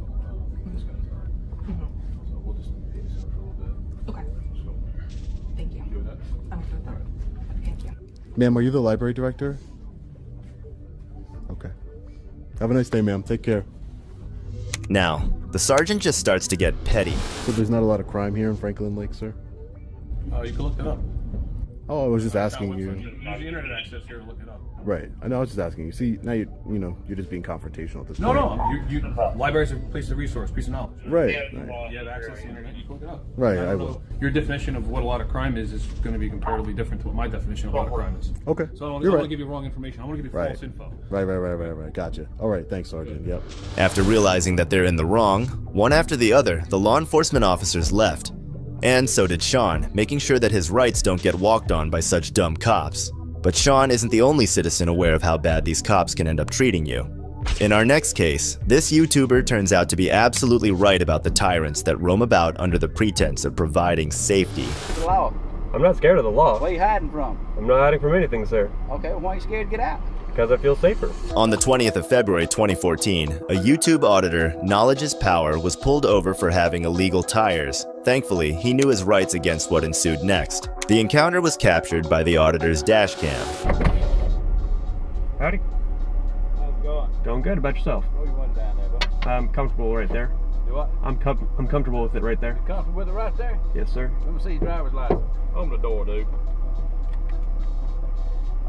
[SPEAKER 6] this guy's not. So we'll just pay this for a little bit.
[SPEAKER 16] Okay.
[SPEAKER 6] Just go from there.
[SPEAKER 16] Thank you.
[SPEAKER 6] You with that?
[SPEAKER 16] I'm good with that. Thank you.
[SPEAKER 12] Ma'am, are you the library director? Okay. Have a nice day, ma'am. Take care.
[SPEAKER 1] Now, the sergeant just starts to get petty.
[SPEAKER 12] So there's not a lot of crime here in Franklin Lake, sir?
[SPEAKER 6] You can look it up.
[SPEAKER 12] Oh, I was just asking you.
[SPEAKER 6] Use the internet access here to look it up.
[SPEAKER 12] Right. I know. I was just asking you. See, now you're just being confrontational at this
[SPEAKER 6] No,
[SPEAKER 12] point.
[SPEAKER 6] no. Libraries are a place of resource, piece of knowledge.
[SPEAKER 12] Right.
[SPEAKER 6] You have access to the internet, you can look it up.
[SPEAKER 12] Right,
[SPEAKER 6] don't
[SPEAKER 12] I
[SPEAKER 6] know.
[SPEAKER 12] will.
[SPEAKER 6] Your definition of what a lot of crime is going to be comparatively different to what my definition of a lot of crime is.
[SPEAKER 12] Okay.
[SPEAKER 6] So I don't
[SPEAKER 12] You're
[SPEAKER 6] want
[SPEAKER 12] right.
[SPEAKER 6] to give you wrong information. I want to give you
[SPEAKER 12] Right.
[SPEAKER 6] false info.
[SPEAKER 12] Right. Gotcha. All right. Thanks, Sergeant. Yep.
[SPEAKER 1] After realizing that they're in the wrong, one after the other, the law enforcement officers left. And so did Sean, making sure that his rights don't get walked on by such dumb cops. But Sean isn't the only citizen aware of how bad these cops can end up treating you. In our next case, this YouTuber turns out to be absolutely right about the tyrants that roam about under the pretense of providing safety.
[SPEAKER 19] The law.
[SPEAKER 20] I'm not scared of the law.
[SPEAKER 19] Where you hiding from?
[SPEAKER 20] I'm not hiding from anything, sir.
[SPEAKER 19] Okay, well, why are you scared to get out?
[SPEAKER 20] Because I feel safer.
[SPEAKER 1] On the 20th of February 2014, a YouTube auditor, Knowledge is Power, was pulled over for having illegal tires. Thankfully, he knew his rights against what ensued next. The encounter was captured by the auditor's dash cam.
[SPEAKER 20] Howdy.
[SPEAKER 19] How's it going?
[SPEAKER 20] Going good. About yourself?
[SPEAKER 19] What are you wanting down there, bud?
[SPEAKER 20] I'm comfortable right there.
[SPEAKER 19] Do what?
[SPEAKER 20] I'm comfortable with it right there.
[SPEAKER 19] You comfortable with it right there?
[SPEAKER 20] Yes, sir.
[SPEAKER 19] Let me see your driver's license. Open the door, dude.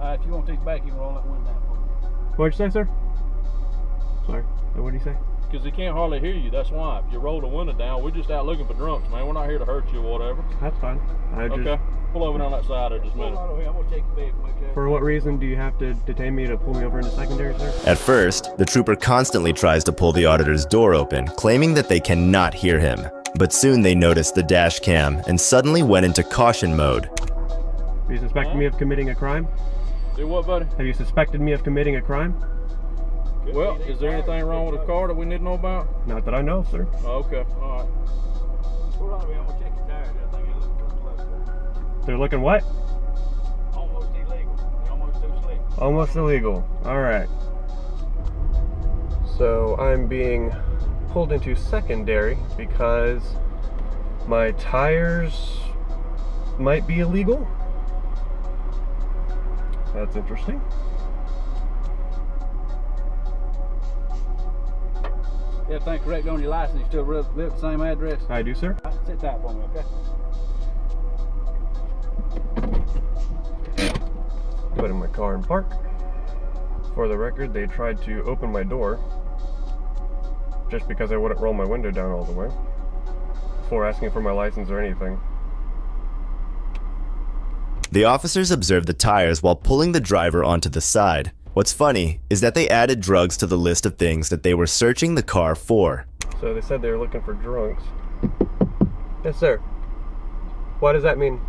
[SPEAKER 19] If you want these back, you can roll that window down for me.
[SPEAKER 20] What'd you say, sir? Sorry. What did you say?
[SPEAKER 24] Because he can't hardly hear you, that's why. If you roll the window down, we're just out looking for drunks, man. We're not here to hurt you or whatever.
[SPEAKER 20] That's fine.
[SPEAKER 24] Okay. Pull over on that side there just a minute.
[SPEAKER 19] I'm going to take the vehicle.
[SPEAKER 20] For what reason do you have to detain me to pull me over into secondary, sir?
[SPEAKER 1] At first, the trooper constantly tries to pull the auditor's door open, claiming that they cannot hear him. But soon they noticed the dash cam and suddenly went into caution mode.
[SPEAKER 20] Have you suspected me of committing a crime?
[SPEAKER 24] Do what, buddy?
[SPEAKER 20] Have you suspected me of committing a crime?
[SPEAKER 24] Well, is there anything wrong with the car that we need to know about?
[SPEAKER 20] Not that I know, sir.
[SPEAKER 24] Oh, okay, all right.
[SPEAKER 19] Hold on a minute, I'm going to check your tires. I think you're looking pretty close.
[SPEAKER 20] They're looking what?
[SPEAKER 19] Almost illegal. You're almost too slick.
[SPEAKER 20] Almost illegal. Alright. So I'm being pulled into secondary because my tires might be illegal. That's interesting.
[SPEAKER 19] Everything correct on your license? You still live at the same address?
[SPEAKER 20] I do, sir.
[SPEAKER 19] All right, sit tight for me, okay?
[SPEAKER 20] Put in my car and park. For the record, they tried to open my door just because I wouldn't roll my window down all the way before asking for my license or anything.
[SPEAKER 1] The officers observed the tires while pulling the driver onto the side. What's funny is that they added drugs to the list of things that they were searching the car for.
[SPEAKER 20] So they said they were looking for drunks. Yes, sir. What does that mean?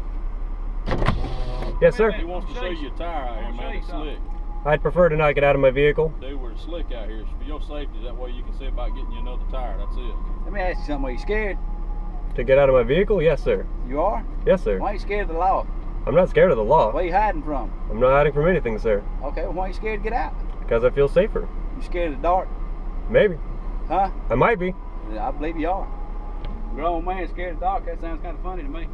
[SPEAKER 20] Yes, sir.
[SPEAKER 24] He wants to show you a tire out here, man. It's slick.
[SPEAKER 20] I'd prefer to not get out of my vehicle.
[SPEAKER 24] Dude, we're slick out here. It's for your safety. That way you can see about getting you another tire. That's it.
[SPEAKER 19] Let me ask you something. Are you scared?
[SPEAKER 20] To get out of my vehicle? Yes, sir.
[SPEAKER 19] You are?
[SPEAKER 20] Yes, sir.
[SPEAKER 19] Why are you scared of the law?
[SPEAKER 20] I'm not scared of the law.
[SPEAKER 19] Where are you hiding from?
[SPEAKER 20] I'm not hiding from anything, sir.
[SPEAKER 19] Okay, well, why are you scared to get out?
[SPEAKER 20] Because I feel safer.
[SPEAKER 19] You scared of the dark?
[SPEAKER 20] Maybe.
[SPEAKER 19] Huh?
[SPEAKER 20] I might be.
[SPEAKER 19] I believe you are. Grown man scared of the dark, that sounds kind of funny to me.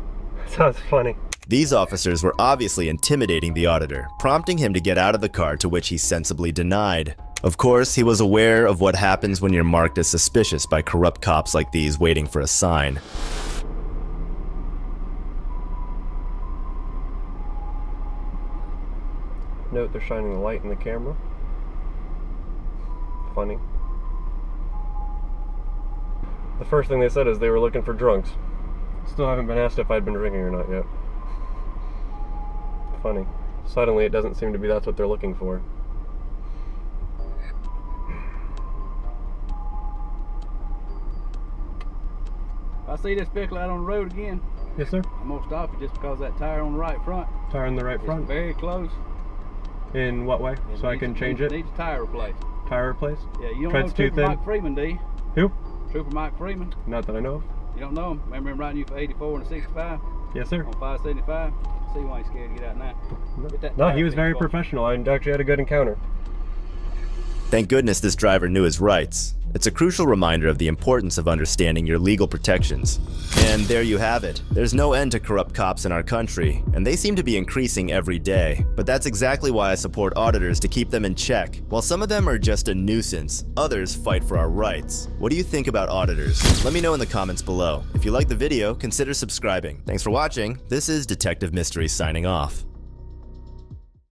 [SPEAKER 20] Sounds funny.
[SPEAKER 1] These officers were obviously intimidating the auditor, prompting him to get out of the car, to which he sensibly denied. Of course, he was aware of what happens when you're marked as suspicious by corrupt cops like these waiting for a sign.
[SPEAKER 20] Note they're shining the light in the camera. Funny. The first thing they said is they were looking for drunks. Still haven't been asked if I'd been drinking or not yet. Funny. Suddenly it doesn't seem to be that's what they're looking for.
[SPEAKER 19] If I see this vehicle out on the road again,
[SPEAKER 20] yes, sir.
[SPEAKER 19] I'm gonna stop you just because that tire on the right front.
[SPEAKER 20] Tire on the right front?
[SPEAKER 19] It's very close.
[SPEAKER 20] In what way? So I can change it?
[SPEAKER 19] Needs a tire replaced.
[SPEAKER 20] Tire replaced?
[SPEAKER 19] Yeah, you don't
[SPEAKER 20] Tread's
[SPEAKER 19] know
[SPEAKER 20] too
[SPEAKER 19] Trooper
[SPEAKER 20] thin?
[SPEAKER 19] Mike Freeman, do you?
[SPEAKER 20] Who?
[SPEAKER 19] Trooper Mike Freeman.
[SPEAKER 20] Not that I know of.
[SPEAKER 19] You don't know him? Remember him riding you for 84 and a 65?
[SPEAKER 20] Yes, sir.
[SPEAKER 19] On 575? See why he's scared to get out now. Get that
[SPEAKER 20] No,
[SPEAKER 19] tire
[SPEAKER 20] he was
[SPEAKER 19] fixed
[SPEAKER 20] very
[SPEAKER 19] for me.
[SPEAKER 20] professional. I actually had a good encounter.
[SPEAKER 1] Thank goodness this driver knew his rights. It's a crucial reminder of the importance of understanding your legal protections. And there you have it. There's no end to corrupt cops in our country, and they seem to be increasing every day. But that's exactly why I support auditors, to keep them in check. While some of them are just a nuisance, others fight for our rights. What do you think about auditors? Let me know in the comments below. If you liked the video, consider subscribing. Thanks for watching. This is Detective Mystery signing off.